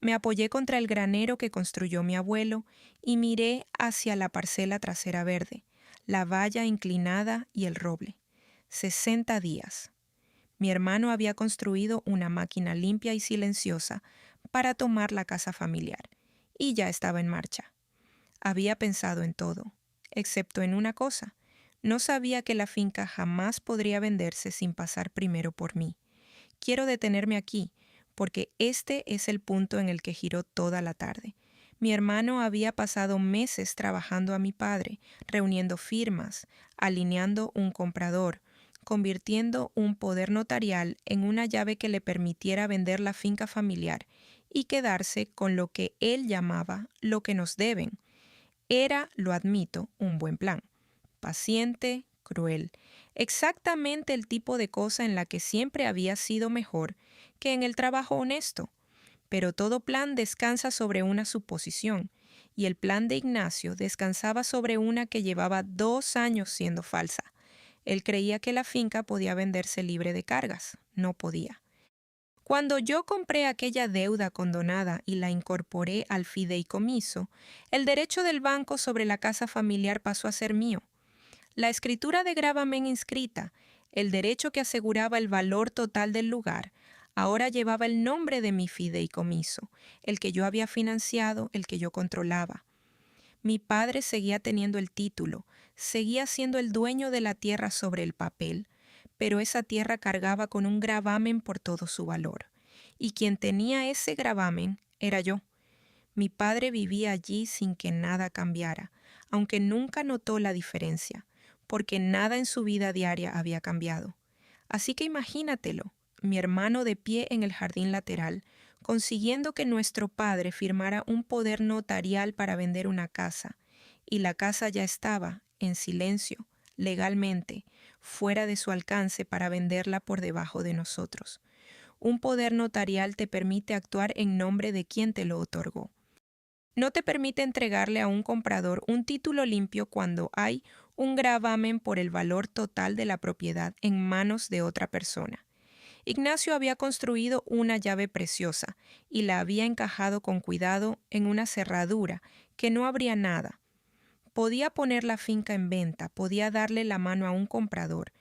Me apoyé contra el granero que construyó mi abuelo y miré hacia la parcela trasera verde, la valla inclinada y el roble. 60 días. Mi hermano había construido una máquina limpia y silenciosa para tomar la casa familiar, y ya estaba en marcha. Había pensado en todo, excepto en una cosa. No sabía que la finca jamás podría venderse sin pasar primero por mí. Quiero detenerme aquí, porque este es el punto en el que giró toda la tarde. Mi hermano había pasado meses trabajando a mi padre, reuniendo firmas, alineando un comprador, convirtiendo un poder notarial en una llave que le permitiera vender la finca familiar y quedarse con lo que él llamaba lo que nos deben. Era, lo admito, un buen plan. paciente, cruel. Exactamente el tipo de cosa en la que siempre había sido mejor que en el trabajo honesto. Pero todo plan descansa sobre una suposición, y el plan de Ignacio descansaba sobre una que llevaba 2 años siendo falsa. Él creía que la finca podía venderse libre de cargas. No podía. Cuando yo compré aquella deuda condonada y la incorporé al fideicomiso, el derecho del banco sobre la casa familiar pasó a ser mío. La escritura de gravamen inscrita, el derecho que aseguraba el valor total del lugar, ahora llevaba el nombre de mi fideicomiso, el que yo había financiado, el que yo controlaba. Mi padre seguía teniendo el título, seguía siendo el dueño de la tierra sobre el papel, pero esa tierra cargaba con un gravamen por todo su valor. Y quien tenía ese gravamen era yo. Mi padre vivía allí sin que nada cambiara, aunque nunca notó la diferencia, porque nada en su vida diaria había cambiado. Así que imagínatelo, mi hermano de pie en el jardín lateral, consiguiendo que nuestro padre firmara un poder notarial para vender una casa, y la casa ya estaba, en silencio, legalmente, fuera de su alcance para venderla por debajo de nosotros. Un poder notarial te permite actuar en nombre de quien te lo otorgó. No te permite entregarle a un comprador un título limpio cuando hay un gravamen por el valor total de la propiedad en manos de otra persona. Ignacio había construido una llave preciosa y la había encajado con cuidado en una cerradura que no abría nada. Podía poner la finca en venta, podía darle la mano a un comprador,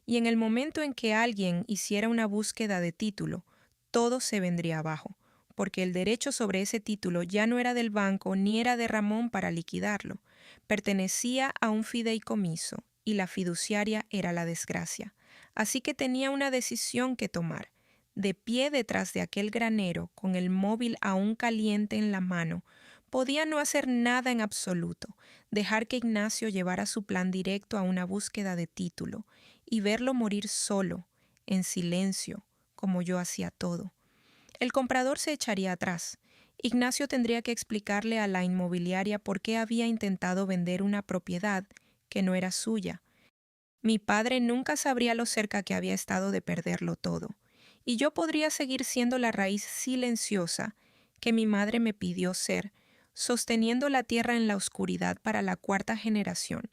y en el momento en que alguien hiciera una búsqueda de título, todo se vendría abajo, porque el derecho sobre ese título ya no era del banco ni era de Ramón para liquidarlo. Pertenecía a un fideicomiso y la fiduciaria era la desgracia. Así que tenía una decisión que tomar. De pie detrás de aquel granero, con el móvil aún caliente en la mano, podía no hacer nada en absoluto, dejar que Ignacio llevara su plan directo a una búsqueda de título y verlo morir solo, en silencio, como yo hacía todo. El comprador se echaría atrás. Ignacio tendría que explicarle a la inmobiliaria por qué había intentado vender una propiedad que no era suya. Mi padre nunca sabría lo cerca que había estado de perderlo todo, y yo podría seguir siendo la raíz silenciosa que mi madre me pidió ser, sosteniendo la tierra en la oscuridad para la 4ª generación,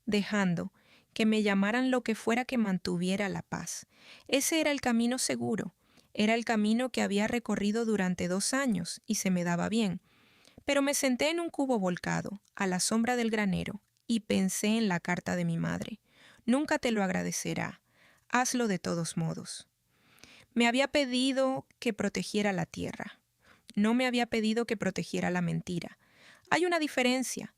dejando que me llamaran lo que fuera que mantuviera la paz. Ese era el camino seguro, era el camino que había recorrido durante 2 años y se me daba bien. Pero me senté en un cubo volcado, a la sombra del granero, y pensé en la carta de mi madre. Nunca te lo agradecerá. Hazlo de todos modos. Me había pedido que protegiera la tierra. No me había pedido que protegiera la mentira. Hay una diferencia.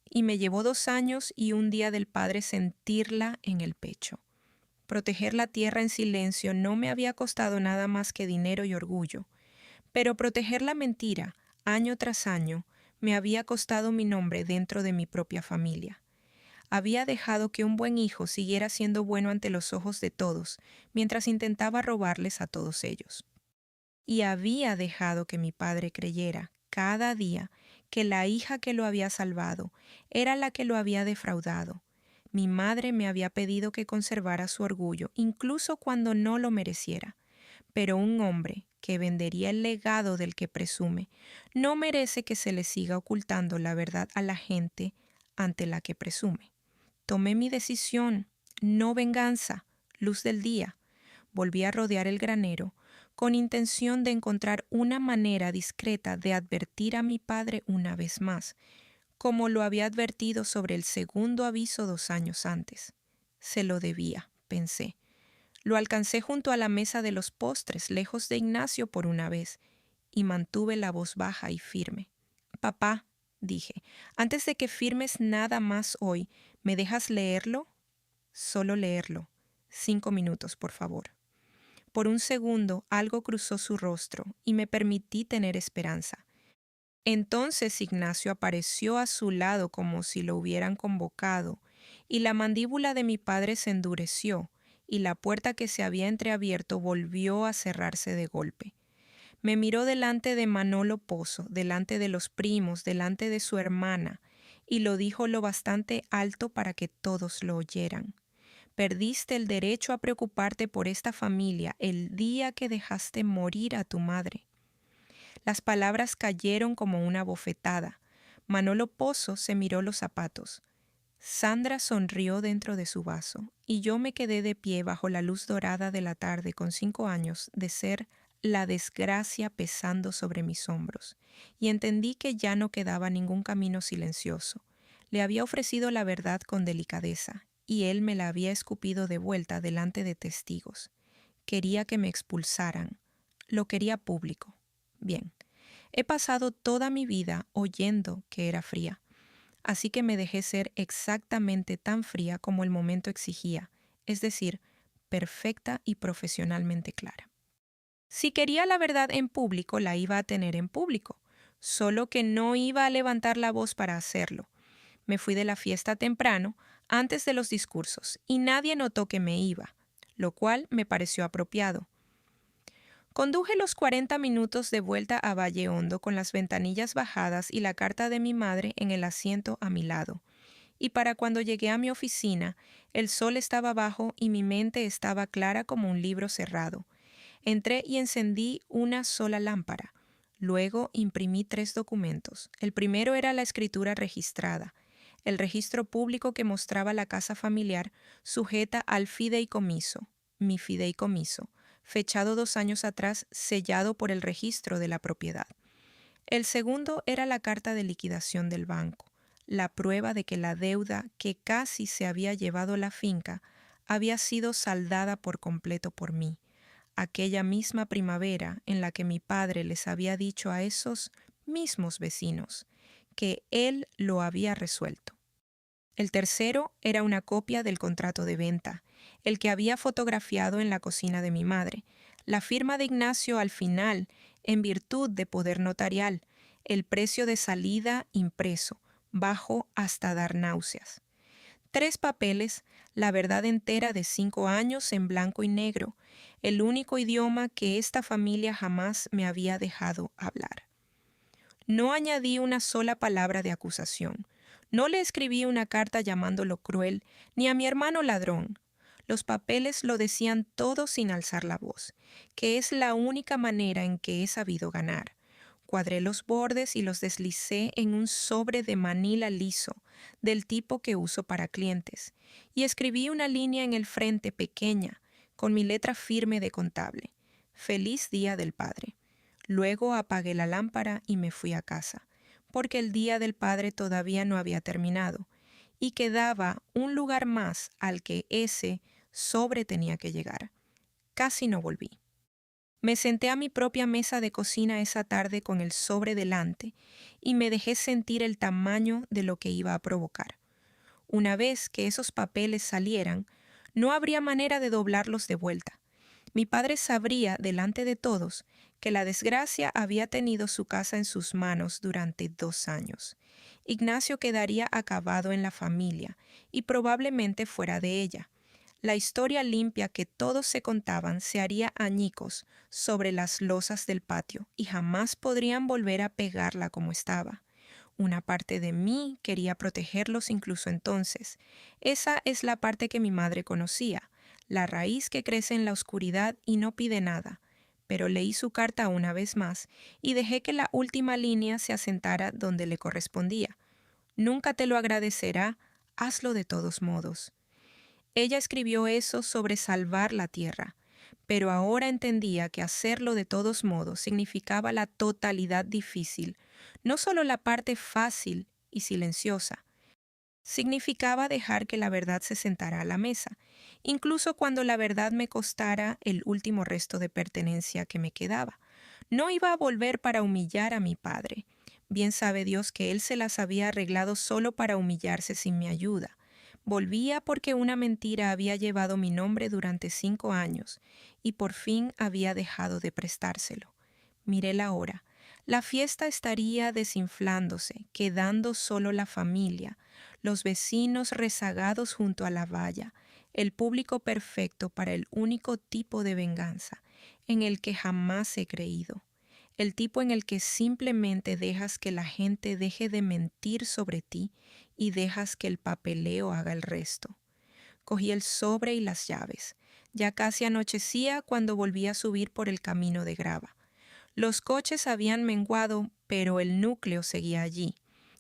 Y me llevó 2 años y un día del padre sentirla en el pecho. Proteger la tierra en silencio no me había costado nada más que dinero y orgullo. Pero proteger la mentira, año tras año, me había costado mi nombre dentro de mi propia familia. Había dejado que un buen hijo siguiera siendo bueno ante los ojos de todos, mientras intentaba robarles a todos ellos. Y había dejado que mi padre creyera, cada día, que la hija que lo había salvado era la que lo había defraudado. Mi madre me había pedido que conservara su orgullo, incluso cuando no lo mereciera. Pero un hombre que vendería el legado del que presume no merece que se le siga ocultando la verdad a la gente ante la que presume. Tomé mi decisión, no venganza, luz del día. Volví a rodear el granero con intención de encontrar una manera discreta de advertir a mi padre una vez más, como lo había advertido sobre el segundo aviso 2 años antes. Se lo debía, pensé. Lo alcancé junto a la mesa de los postres, lejos de Ignacio por una vez, y mantuve la voz baja y firme. Papá, dije, antes de que firmes nada más hoy, ¿me dejas leerlo? Solo leerlo. 5 minutos, por favor. Por un segundo algo cruzó su rostro y me permití tener esperanza. Entonces Ignacio apareció a su lado como si lo hubieran convocado, y la mandíbula de mi padre se endureció, y la puerta que se había entreabierto volvió a cerrarse de golpe. Me miró delante de Manolo Pozo, delante de los primos, delante de su hermana, y lo dijo lo bastante alto para que todos lo oyeran. Perdiste el derecho a preocuparte por esta familia el día que dejaste morir a tu madre. Las palabras cayeron como una bofetada. Manolo Pozo se miró los zapatos. Sandra sonrió dentro de su vaso, y yo me quedé de pie bajo la luz dorada de la tarde con 5 años de ser la desgracia pesando sobre mis hombros, y entendí que ya no quedaba ningún camino silencioso. Le había ofrecido la verdad con delicadeza, y él me la había escupido de vuelta delante de testigos. Quería que me expulsaran. Lo quería público. Bien, he pasado toda mi vida oyendo que era fría. Así que me dejé ser exactamente tan fría como el momento exigía, es decir, perfecta y profesionalmente clara. Si quería la verdad en público, la iba a tener en público, solo que no iba a levantar la voz para hacerlo. Me fui de la fiesta temprano, antes de los discursos, y nadie notó que me iba, lo cual me pareció apropiado. Conduje los 40 minutos de vuelta a Valle Hondo con las ventanillas bajadas y la carta de mi madre en el asiento a mi lado. Y para cuando llegué a mi oficina, el sol estaba bajo y mi mente estaba clara como un libro cerrado. Entré y encendí una sola lámpara. Luego imprimí 3 documentos. El primero era la escritura registrada, el registro público que mostraba la casa familiar sujeta al fideicomiso, mi fideicomiso, fechado 2 años atrás, sellado por el registro de la propiedad. El segundo era la carta de liquidación del banco, la prueba de que la deuda que casi se había llevado la finca había sido saldada por completo por mí, aquella misma primavera en la que mi padre les había dicho a esos mismos vecinos que él lo había resuelto. El tercero era una copia del contrato de venta, el que había fotografiado en la cocina de mi madre, la firma de Ignacio al final, en virtud de poder notarial, el precio de salida impreso, bajo hasta dar náuseas. 3 papeles, la verdad entera de 5 años en blanco y negro, el único idioma que esta familia jamás me había dejado hablar. No añadí una sola palabra de acusación. No le escribí una carta llamándolo cruel, ni a mi hermano ladrón. Los papeles lo decían todo sin alzar la voz, que es la única manera en que he sabido ganar. Cuadré los bordes y los deslicé en un sobre de manila liso, del tipo que uso para clientes, y escribí una línea en el frente pequeña, con mi letra firme de contable. Feliz Día del Padre. Luego apagué la lámpara y me fui a casa, porque el Día del Padre todavía no había terminado, y quedaba un lugar más al que ese sobre tenía que llegar. Casi no volví. Me senté a mi propia mesa de cocina esa tarde con el sobre delante y me dejé sentir el tamaño de lo que iba a provocar. Una vez que esos papeles salieran, no habría manera de doblarlos de vuelta. Mi padre sabría, delante de todos, que la desgracia había tenido su casa en sus manos durante 2 años. Ignacio quedaría acabado en la familia y probablemente fuera de ella. La historia limpia que todos se contaban se haría añicos sobre las losas del patio y jamás podrían volver a pegarla como estaba. Una parte de mí quería protegerlos incluso entonces. Esa es la parte que mi madre conocía, la raíz que crece en la oscuridad y no pide nada. Pero leí su carta una vez más y dejé que la última línea se asentara donde le correspondía. Nunca te lo agradecerá, hazlo de todos modos. Ella escribió eso sobre salvar la tierra, pero ahora entendía que hacerlo de todos modos significaba la totalidad difícil, no solo la parte fácil y silenciosa. Significaba dejar que la verdad se sentara a la mesa, incluso cuando la verdad me costara el último resto de pertenencia que me quedaba. No iba a volver para humillar a mi padre. Bien sabe Dios que él se las había arreglado solo para humillarse sin mi ayuda. Volvía porque una mentira había llevado mi nombre durante 5 años y por fin había dejado de prestárselo. Miré la hora. La fiesta estaría desinflándose, quedando solo la familia, los vecinos rezagados junto a la valla, el público perfecto para el único tipo de venganza en el que jamás he creído. el tipo en el que simplemente dejas que la gente deje de mentir sobre ti y dejas que el papeleo haga el resto. Cogí el sobre y las llaves. Ya casi anochecía cuando volví a subir por el camino de grava. Los coches habían menguado, pero el núcleo seguía allí.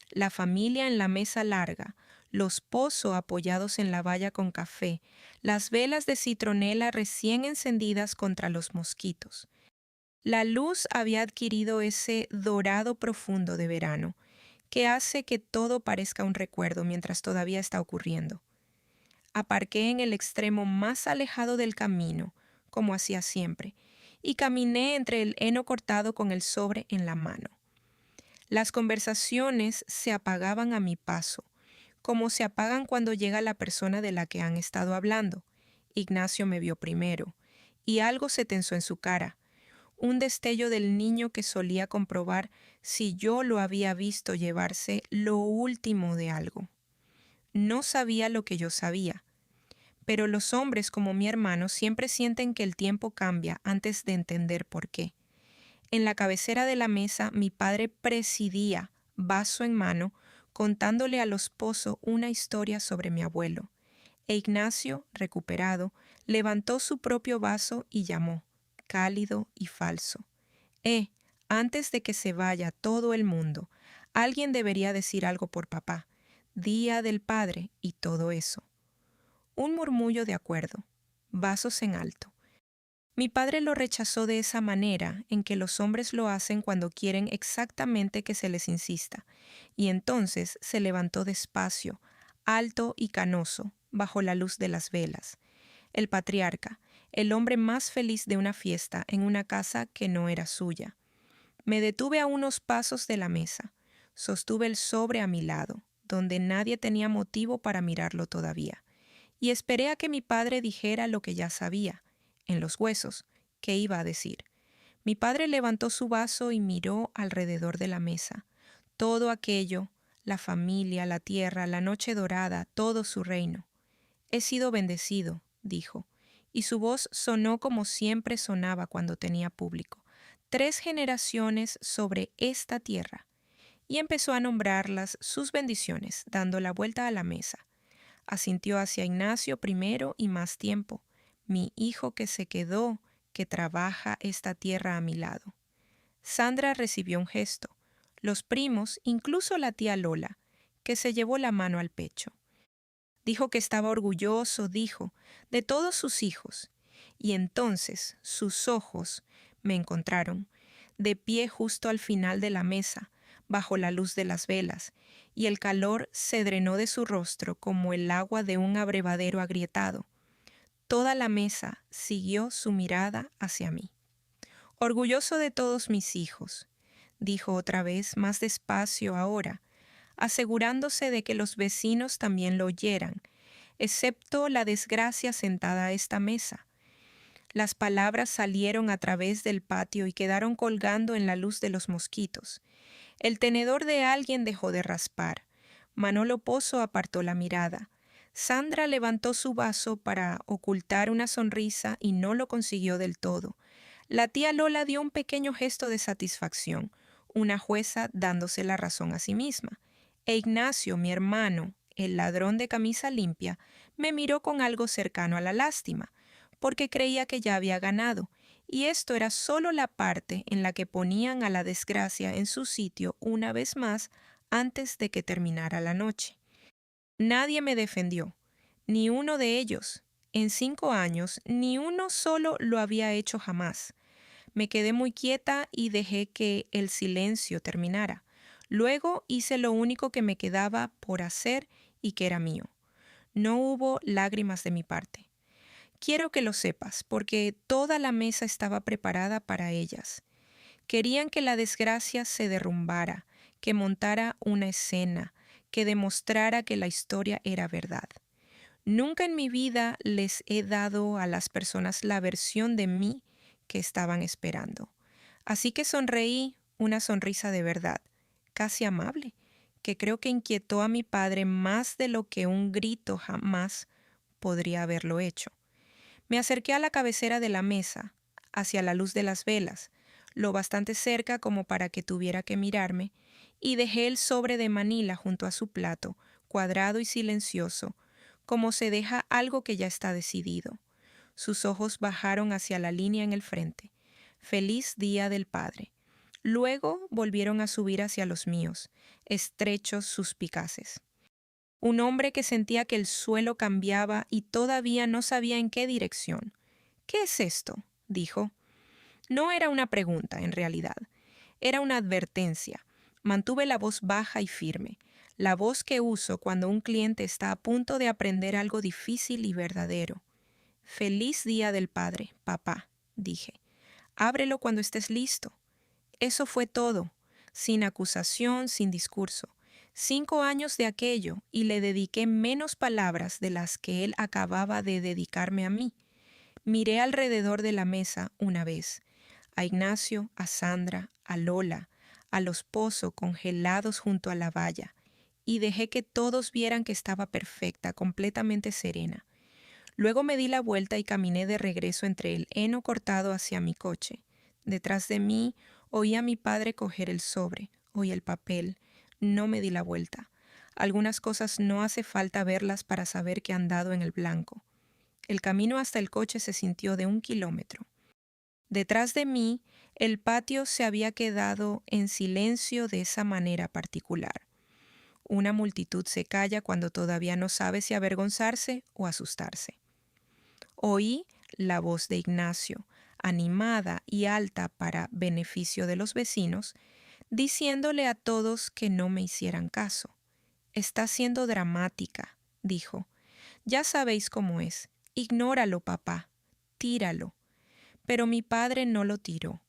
La familia en la mesa larga, los pozos apoyados en la valla con café, las velas de citronela recién encendidas contra los mosquitos. La luz había adquirido ese dorado profundo de verano, que hace que todo parezca un recuerdo mientras todavía está ocurriendo. Aparqué en el extremo más alejado del camino, como hacía siempre, y caminé entre el heno cortado con el sobre en la mano. Las conversaciones se apagaban a mi paso, como se apagan cuando llega la persona de la que han estado hablando. Ignacio me vio primero, y algo se tensó en su cara, un destello del niño que solía comprobar si yo lo había visto llevarse lo último de algo. No sabía lo que yo sabía, pero los hombres como mi hermano siempre sienten que el tiempo cambia antes de entender por qué. En la cabecera de la mesa mi padre presidía, vaso en mano, contándole a los Pozo una historia sobre mi abuelo. E Ignacio, recuperado, levantó su propio vaso y llamó, cálido y falso. Antes de que se vaya todo el mundo, alguien debería decir algo por papá. Día del Padre y todo eso. Un murmullo de acuerdo. Vasos en alto. Mi padre lo rechazó de esa manera en que los hombres lo hacen cuando quieren exactamente que se les insista, y entonces se levantó despacio, alto y canoso, bajo la luz de las velas. El patriarca, el hombre más feliz de una fiesta en una casa que no era suya. Me detuve a unos pasos de la mesa. Sostuve el sobre a mi lado, donde nadie tenía motivo para mirarlo todavía, y esperé a que mi padre dijera lo que ya sabía, en los huesos, que iba a decir. Mi padre levantó su vaso y miró alrededor de la mesa. Todo aquello, la familia, la tierra, la noche dorada, todo su reino. He sido bendecido, dijo, y su voz sonó como siempre sonaba cuando tenía público. 3 generaciones sobre esta tierra. Y empezó a nombrarlas sus bendiciones, dando la vuelta a la mesa. Asintió hacia Ignacio primero y más tiempo, mi hijo que se quedó, que trabaja esta tierra a mi lado. Sandra recibió un gesto, los primos, incluso la tía Lola, que se llevó la mano al pecho. Dijo que estaba orgulloso, dijo, de todos sus hijos. Y entonces sus ojos me encontraron, de pie justo al final de la mesa, bajo la luz de las velas, y el calor se drenó de su rostro como el agua de un abrevadero agrietado. Toda la mesa siguió su mirada hacia mí. Orgulloso de todos mis hijos, dijo otra vez más despacio ahora, asegurándose de que los vecinos también lo oyeran, excepto la desgracia sentada a esta mesa. Las palabras salieron a través del patio y quedaron colgando en la luz de los mosquitos. El tenedor de alguien dejó de raspar. Manolo Pozo apartó la mirada. Sandra levantó su vaso para ocultar una sonrisa y no lo consiguió del todo. La tía Lola dio un pequeño gesto de satisfacción, una jueza dándose la razón a sí misma. E Ignacio, mi hermano, el ladrón de camisa limpia, me miró con algo cercano a la lástima, porque creía que ya había ganado, y esto era solo la parte en la que ponían a la desgracia en su sitio una vez más antes de que terminara la noche. Nadie me defendió, ni uno de ellos. En 5 años, ni uno solo lo había hecho jamás. Me quedé muy quieta y dejé que el silencio terminara. Luego hice lo único que me quedaba por hacer y que era mío. No hubo lágrimas de mi parte. Quiero que lo sepas, porque toda la mesa estaba preparada para ellas. Querían que la desgracia se derrumbara, que montara una escena, que demostrara que la historia era verdad. Nunca en mi vida les he dado a las personas la versión de mí que estaban esperando. Así que sonreí, una sonrisa de verdad, casi amable, que creo que inquietó a mi padre más de lo que un grito jamás podría haberlo hecho. Me acerqué a la cabecera de la mesa, hacia la luz de las velas. lo bastante cerca como para que tuviera que mirarme, y dejé el sobre de Manila junto a su plato, cuadrado y silencioso, como se deja algo que ya está decidido. Sus ojos bajaron hacia la línea en el frente. Feliz Día del Padre. Luego volvieron a subir hacia los míos, estrechos, suspicaces. Un hombre que sentía que el suelo cambiaba y todavía no sabía en qué dirección. ¿Qué es esto?, dijo. No era una pregunta, en realidad. Era una advertencia. Mantuve la voz baja y firme, la voz que uso cuando un cliente está a punto de aprender algo difícil y verdadero. Feliz Día del Padre, papá, dije. Ábrelo cuando estés listo. Eso fue todo, sin acusación, sin discurso. 5 años de aquello, y le dediqué menos palabras de las que él acababa de dedicarme a mí. Miré alrededor de la mesa una vez, a Ignacio, a Sandra, a Lola, a los Pozo congelados junto a la valla, y dejé que todos vieran que estaba perfecta, completamente serena. Luego me di la vuelta y caminé de regreso entre el heno cortado hacia mi coche. Detrás de mí oí a mi padre coger el sobre, oí el papel. No me di la vuelta. Algunas cosas no hace falta verlas para saber que han dado en el blanco. El camino hasta el coche se sintió de 1 kilómetro. Detrás de mí, el patio se había quedado en silencio de esa manera particular. Una multitud se calla cuando todavía no sabe si avergonzarse o asustarse. Oí la voz de Ignacio, animada y alta para beneficio de los vecinos, diciéndole a todos que no me hicieran caso. Está siendo dramática, dijo. Ya sabéis cómo es. Ignóralo, papá. Tíralo. Pero mi padre no lo tiró.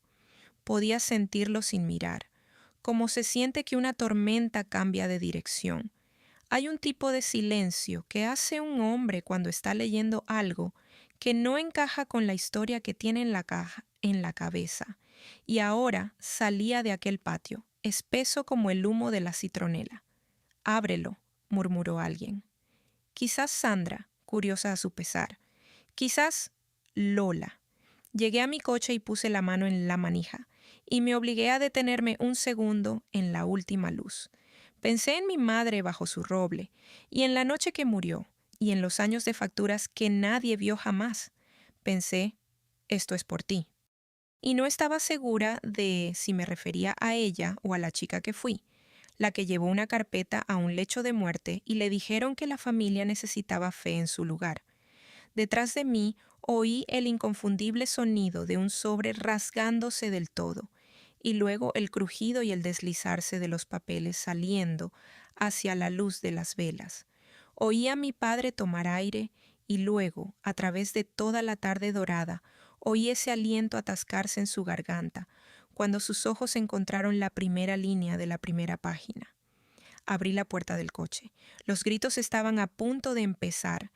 Podía sentirlo sin mirar, como se siente que una tormenta cambia de dirección. Hay un tipo de silencio que hace un hombre cuando está leyendo algo que no encaja con la historia que tiene en la cabeza, y ahora salía de aquel patio, espeso como el humo de la citronela. Ábrelo, murmuró alguien. Quizás Sandra, curiosa a su pesar. Quizás Lola. Llegué a mi coche y puse la mano en la manija, y me obligué a detenerme un segundo en la última luz. Pensé en mi madre bajo su roble, y en la noche que murió, y en los años de facturas que nadie vio jamás. Pensé, esto es por ti. Y no estaba segura de si me refería a ella o a la chica que fui, la que llevó una carpeta a un lecho de muerte y le dijeron que la familia necesitaba fe en su lugar. Detrás de mí oí el inconfundible sonido de un sobre rasgándose del todo, y luego el crujido y el deslizarse de los papeles saliendo hacia la luz de las velas. Oí a mi padre tomar aire y luego, a través de toda la tarde dorada, oí ese aliento atascarse en su garganta, cuando sus ojos encontraron la primera línea de la primera página. Abrí la puerta del coche. Los gritos estaban a punto de empezar.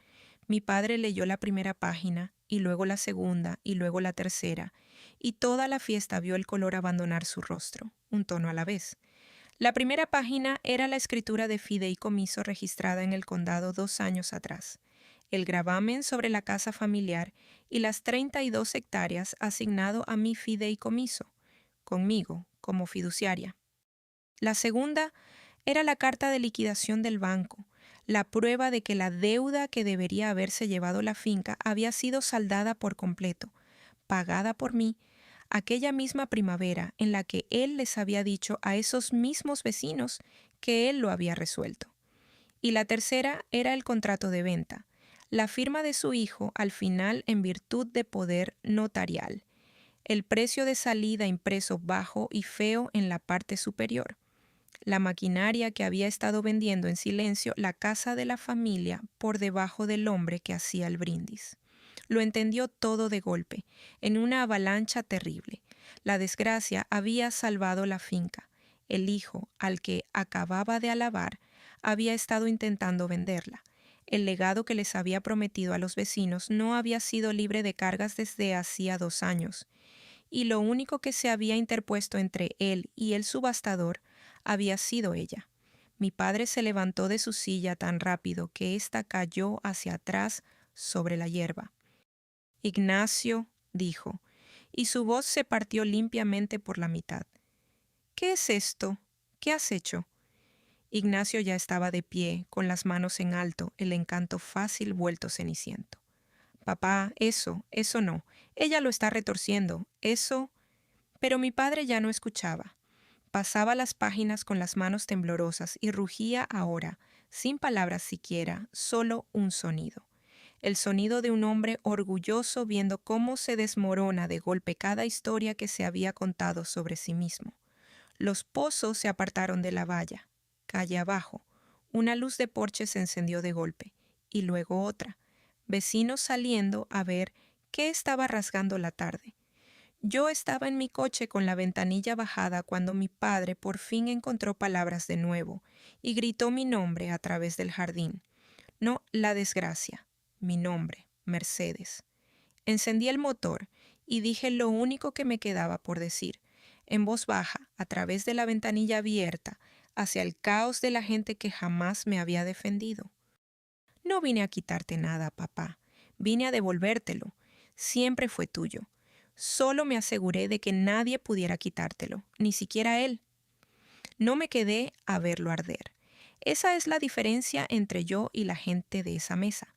Mi padre leyó la primera página, y luego la segunda, y luego la tercera, y toda la fiesta vio el color abandonar su rostro, un tono a la vez. La primera página era la escritura de fideicomiso registrada en el condado 2 años atrás, el gravamen sobre la casa familiar y las 32 hectáreas asignado a mi fideicomiso, conmigo como fiduciaria. La segunda era la carta de liquidación del banco, la prueba de que la deuda que debería haberse llevado la finca había sido saldada por completo, pagada por mí, aquella misma primavera en la que él les había dicho a esos mismos vecinos que él lo había resuelto. Y la tercera era el contrato de venta, la firma de su hijo al final en virtud de poder notarial, el precio de salida impreso bajo y feo en la parte superior, la maquinaria que había estado vendiendo en silencio la casa de la familia por debajo del hombre que hacía el brindis. Lo entendió todo de golpe, en una avalancha terrible. La desgracia había salvado la finca. El hijo, al que acababa de alabar, había estado intentando venderla. El legado que les había prometido a los vecinos no había sido libre de cargas desde hacía 2 años, y lo único que se había interpuesto entre él y el subastador había sido ella. Mi padre se levantó de su silla tan rápido que ésta cayó hacia atrás sobre la hierba. Ignacio, dijo, y su voz se partió limpiamente por la mitad. ¿Qué es esto? ¿Qué has hecho? Ignacio ya estaba de pie, con las manos en alto, el encanto fácil vuelto ceniciento. Papá, eso no. Ella lo está retorciendo. Eso. Pero mi padre ya no escuchaba. Pasaba las páginas con las manos temblorosas y rugía ahora, sin palabras siquiera, solo un sonido. El sonido de un hombre orgulloso viendo cómo se desmorona de golpe cada historia que se había contado sobre sí mismo. Los pozos se apartaron de la valla. Calle abajo. Una luz de porche se encendió de golpe, y luego otra. Vecinos saliendo a ver qué estaba rasgando la tarde. Yo estaba en mi coche con la ventanilla bajada cuando mi padre por fin encontró palabras de nuevo y gritó mi nombre a través del jardín. No, la desgracia. Mi nombre, Mercedes. Encendí el motor y dije lo único que me quedaba por decir, en voz baja, a través de la ventanilla abierta, hacia el caos de la gente que jamás me había defendido. No vine a quitarte nada, papá. Vine a devolvértelo. Siempre fue tuyo. Solo me aseguré de que nadie pudiera quitártelo, ni siquiera él. No me quedé a verlo arder. Esa es la diferencia entre yo y la gente de esa mesa.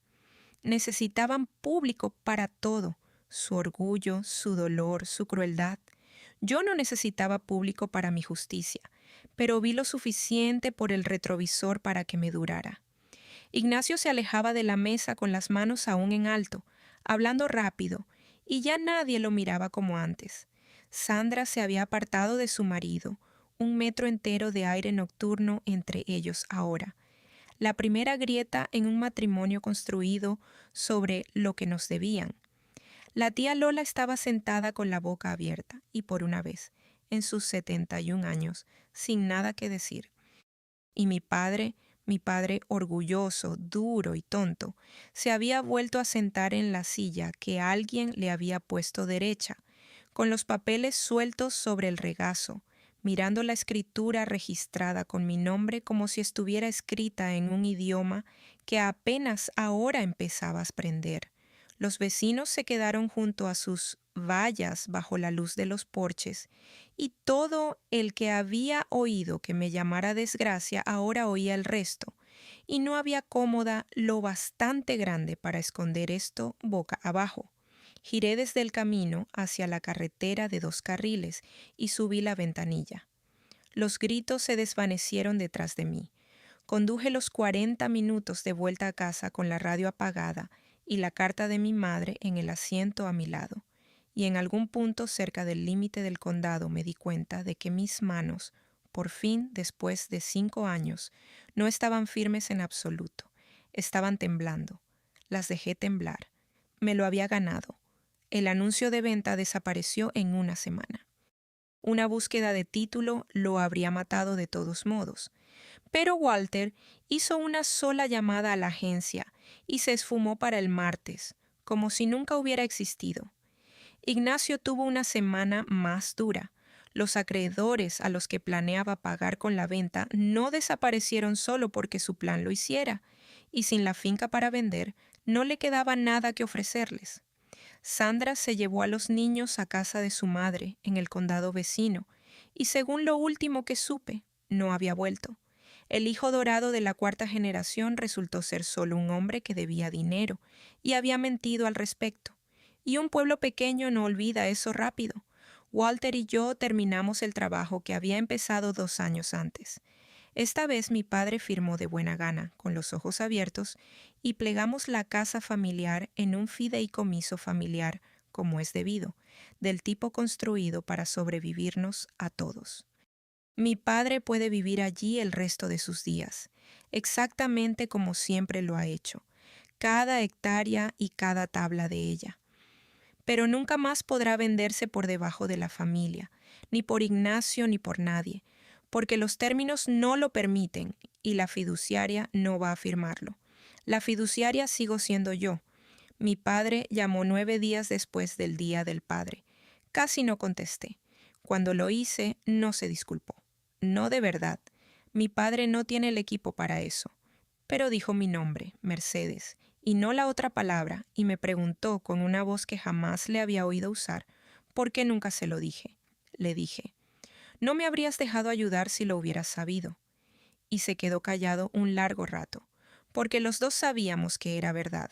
Necesitaban público para todo, su orgullo, su dolor, su crueldad. Yo no necesitaba público para mi justicia, pero vi lo suficiente por el retrovisor para que me durara. Ignacio se alejaba de la mesa con las manos aún en alto, hablando rápido, y ya nadie lo miraba como antes. Sandra se había apartado de su marido, 1 metro entero de aire nocturno entre ellos ahora. La primera grieta en un matrimonio construido sobre lo que nos debían. La tía Lola estaba sentada con la boca abierta, y por una vez, en sus 71 años, sin nada que decir. Y mi padre orgulloso, duro y tonto, se había vuelto a sentar en la silla que alguien le había puesto derecha, con los papeles sueltos sobre el regazo, mirando la escritura registrada con mi nombre como si estuviera escrita en un idioma que apenas ahora empezaba a aprender. Los vecinos se quedaron junto a sus vallas bajo la luz de los porches, y todo el que había oído que me llamara desgracia ahora oía el resto, y no había cómoda lo bastante grande para esconder esto boca abajo. Giré desde el camino hacia la carretera de 2 carriles y subí la ventanilla. Los gritos se desvanecieron detrás de mí. Conduje los 40 minutos de vuelta a casa con la radio apagada y la carta de mi madre en el asiento a mi lado. Y en algún punto cerca del límite del condado me di cuenta de que mis manos, por fin después de 5 años, no estaban firmes en absoluto. Estaban temblando. Las dejé temblar. Me lo había ganado. El anuncio de venta desapareció en 1 semana. Una búsqueda de título lo habría matado de todos modos. Pero Walter hizo una sola llamada a la agencia y se esfumó para el martes, como si nunca hubiera existido. Ignacio tuvo una semana más dura. Los acreedores a los que planeaba pagar con la venta no desaparecieron solo porque su plan lo hiciera, y sin la finca para vender, no le quedaba nada que ofrecerles. Sandra se llevó a los niños a casa de su madre, en el condado vecino, y según lo último que supe, no había vuelto. El hijo dorado de la 4ª generación resultó ser solo un hombre que debía dinero, y había mentido al respecto. Y un pueblo pequeño no olvida eso rápido. Walter y yo terminamos el trabajo que había empezado 2 años antes. Esta vez mi padre firmó de buena gana, con los ojos abiertos, y plegamos la casa familiar en un fideicomiso familiar, como es debido, del tipo construido para sobrevivirnos a todos. Mi padre puede vivir allí el resto de sus días, exactamente como siempre lo ha hecho, cada hectárea y cada tabla de ella. Pero nunca más podrá venderse por debajo de la familia, ni por Ignacio ni por nadie, porque los términos no lo permiten y la fiduciaria no va a firmarlo. La fiduciaria sigo siendo yo. Mi padre llamó 9 días después del Día del Padre. Casi no contesté. Cuando lo hice, no se disculpó. No de verdad. Mi padre no tiene el equipo para eso. Pero dijo mi nombre, Mercedes, y no la otra palabra, y me preguntó con una voz que jamás le había oído usar, ¿Por qué nunca se lo dije? Le dije. No me habrías dejado ayudar si lo hubieras sabido. Y se quedó callado un largo rato, porque los dos sabíamos que era verdad.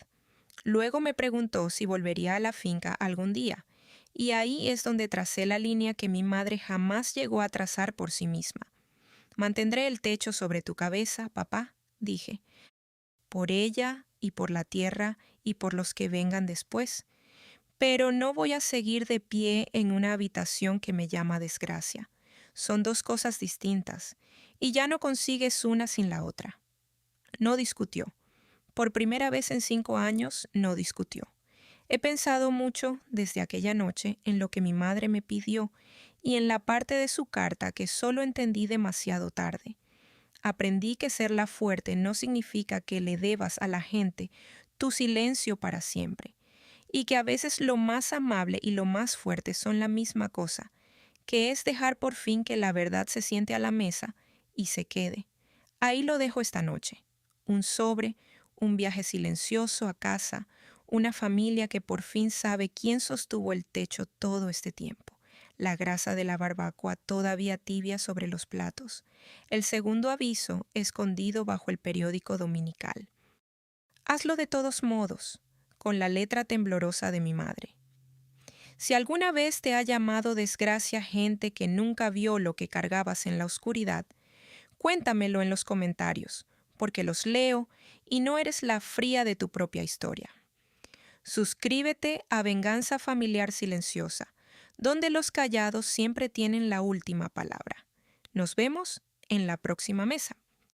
Luego me preguntó si volvería a la finca algún día, y ahí es donde tracé la línea que mi madre jamás llegó a trazar por sí misma. Mantendré el techo sobre tu cabeza, papá, dije, por ella y por la tierra y por los que vengan después. Pero no voy a seguir de pie en una habitación que me llama desgracia. Son dos cosas distintas, y ya no consigues una sin la otra. No discutió. Por primera vez en 5 años, no discutió. He pensado mucho desde aquella noche en lo que mi madre me pidió y en la parte de su carta que solo entendí demasiado tarde. Aprendí que serla fuerte no significa que le debas a la gente tu silencio para siempre, y que a veces lo más amable y lo más fuerte son la misma cosa, que es dejar por fin que la verdad se siente a la mesa y se quede. Ahí lo dejo esta noche. Un sobre, un viaje silencioso a casa, una familia que por fin sabe quién sostuvo el techo todo este tiempo, la grasa de la barbacoa todavía tibia sobre los platos, el segundo aviso escondido bajo el periódico dominical. Hazlo de todos modos, con la letra temblorosa de mi madre. Si alguna vez te ha llamado desgracia gente que nunca vio lo que cargabas en la oscuridad, cuéntamelo en los comentarios, porque los leo y no eres la fría de tu propia historia. Suscríbete a Venganza Familiar Silenciosa, donde los callados siempre tienen la última palabra. Nos vemos en la próxima mesa.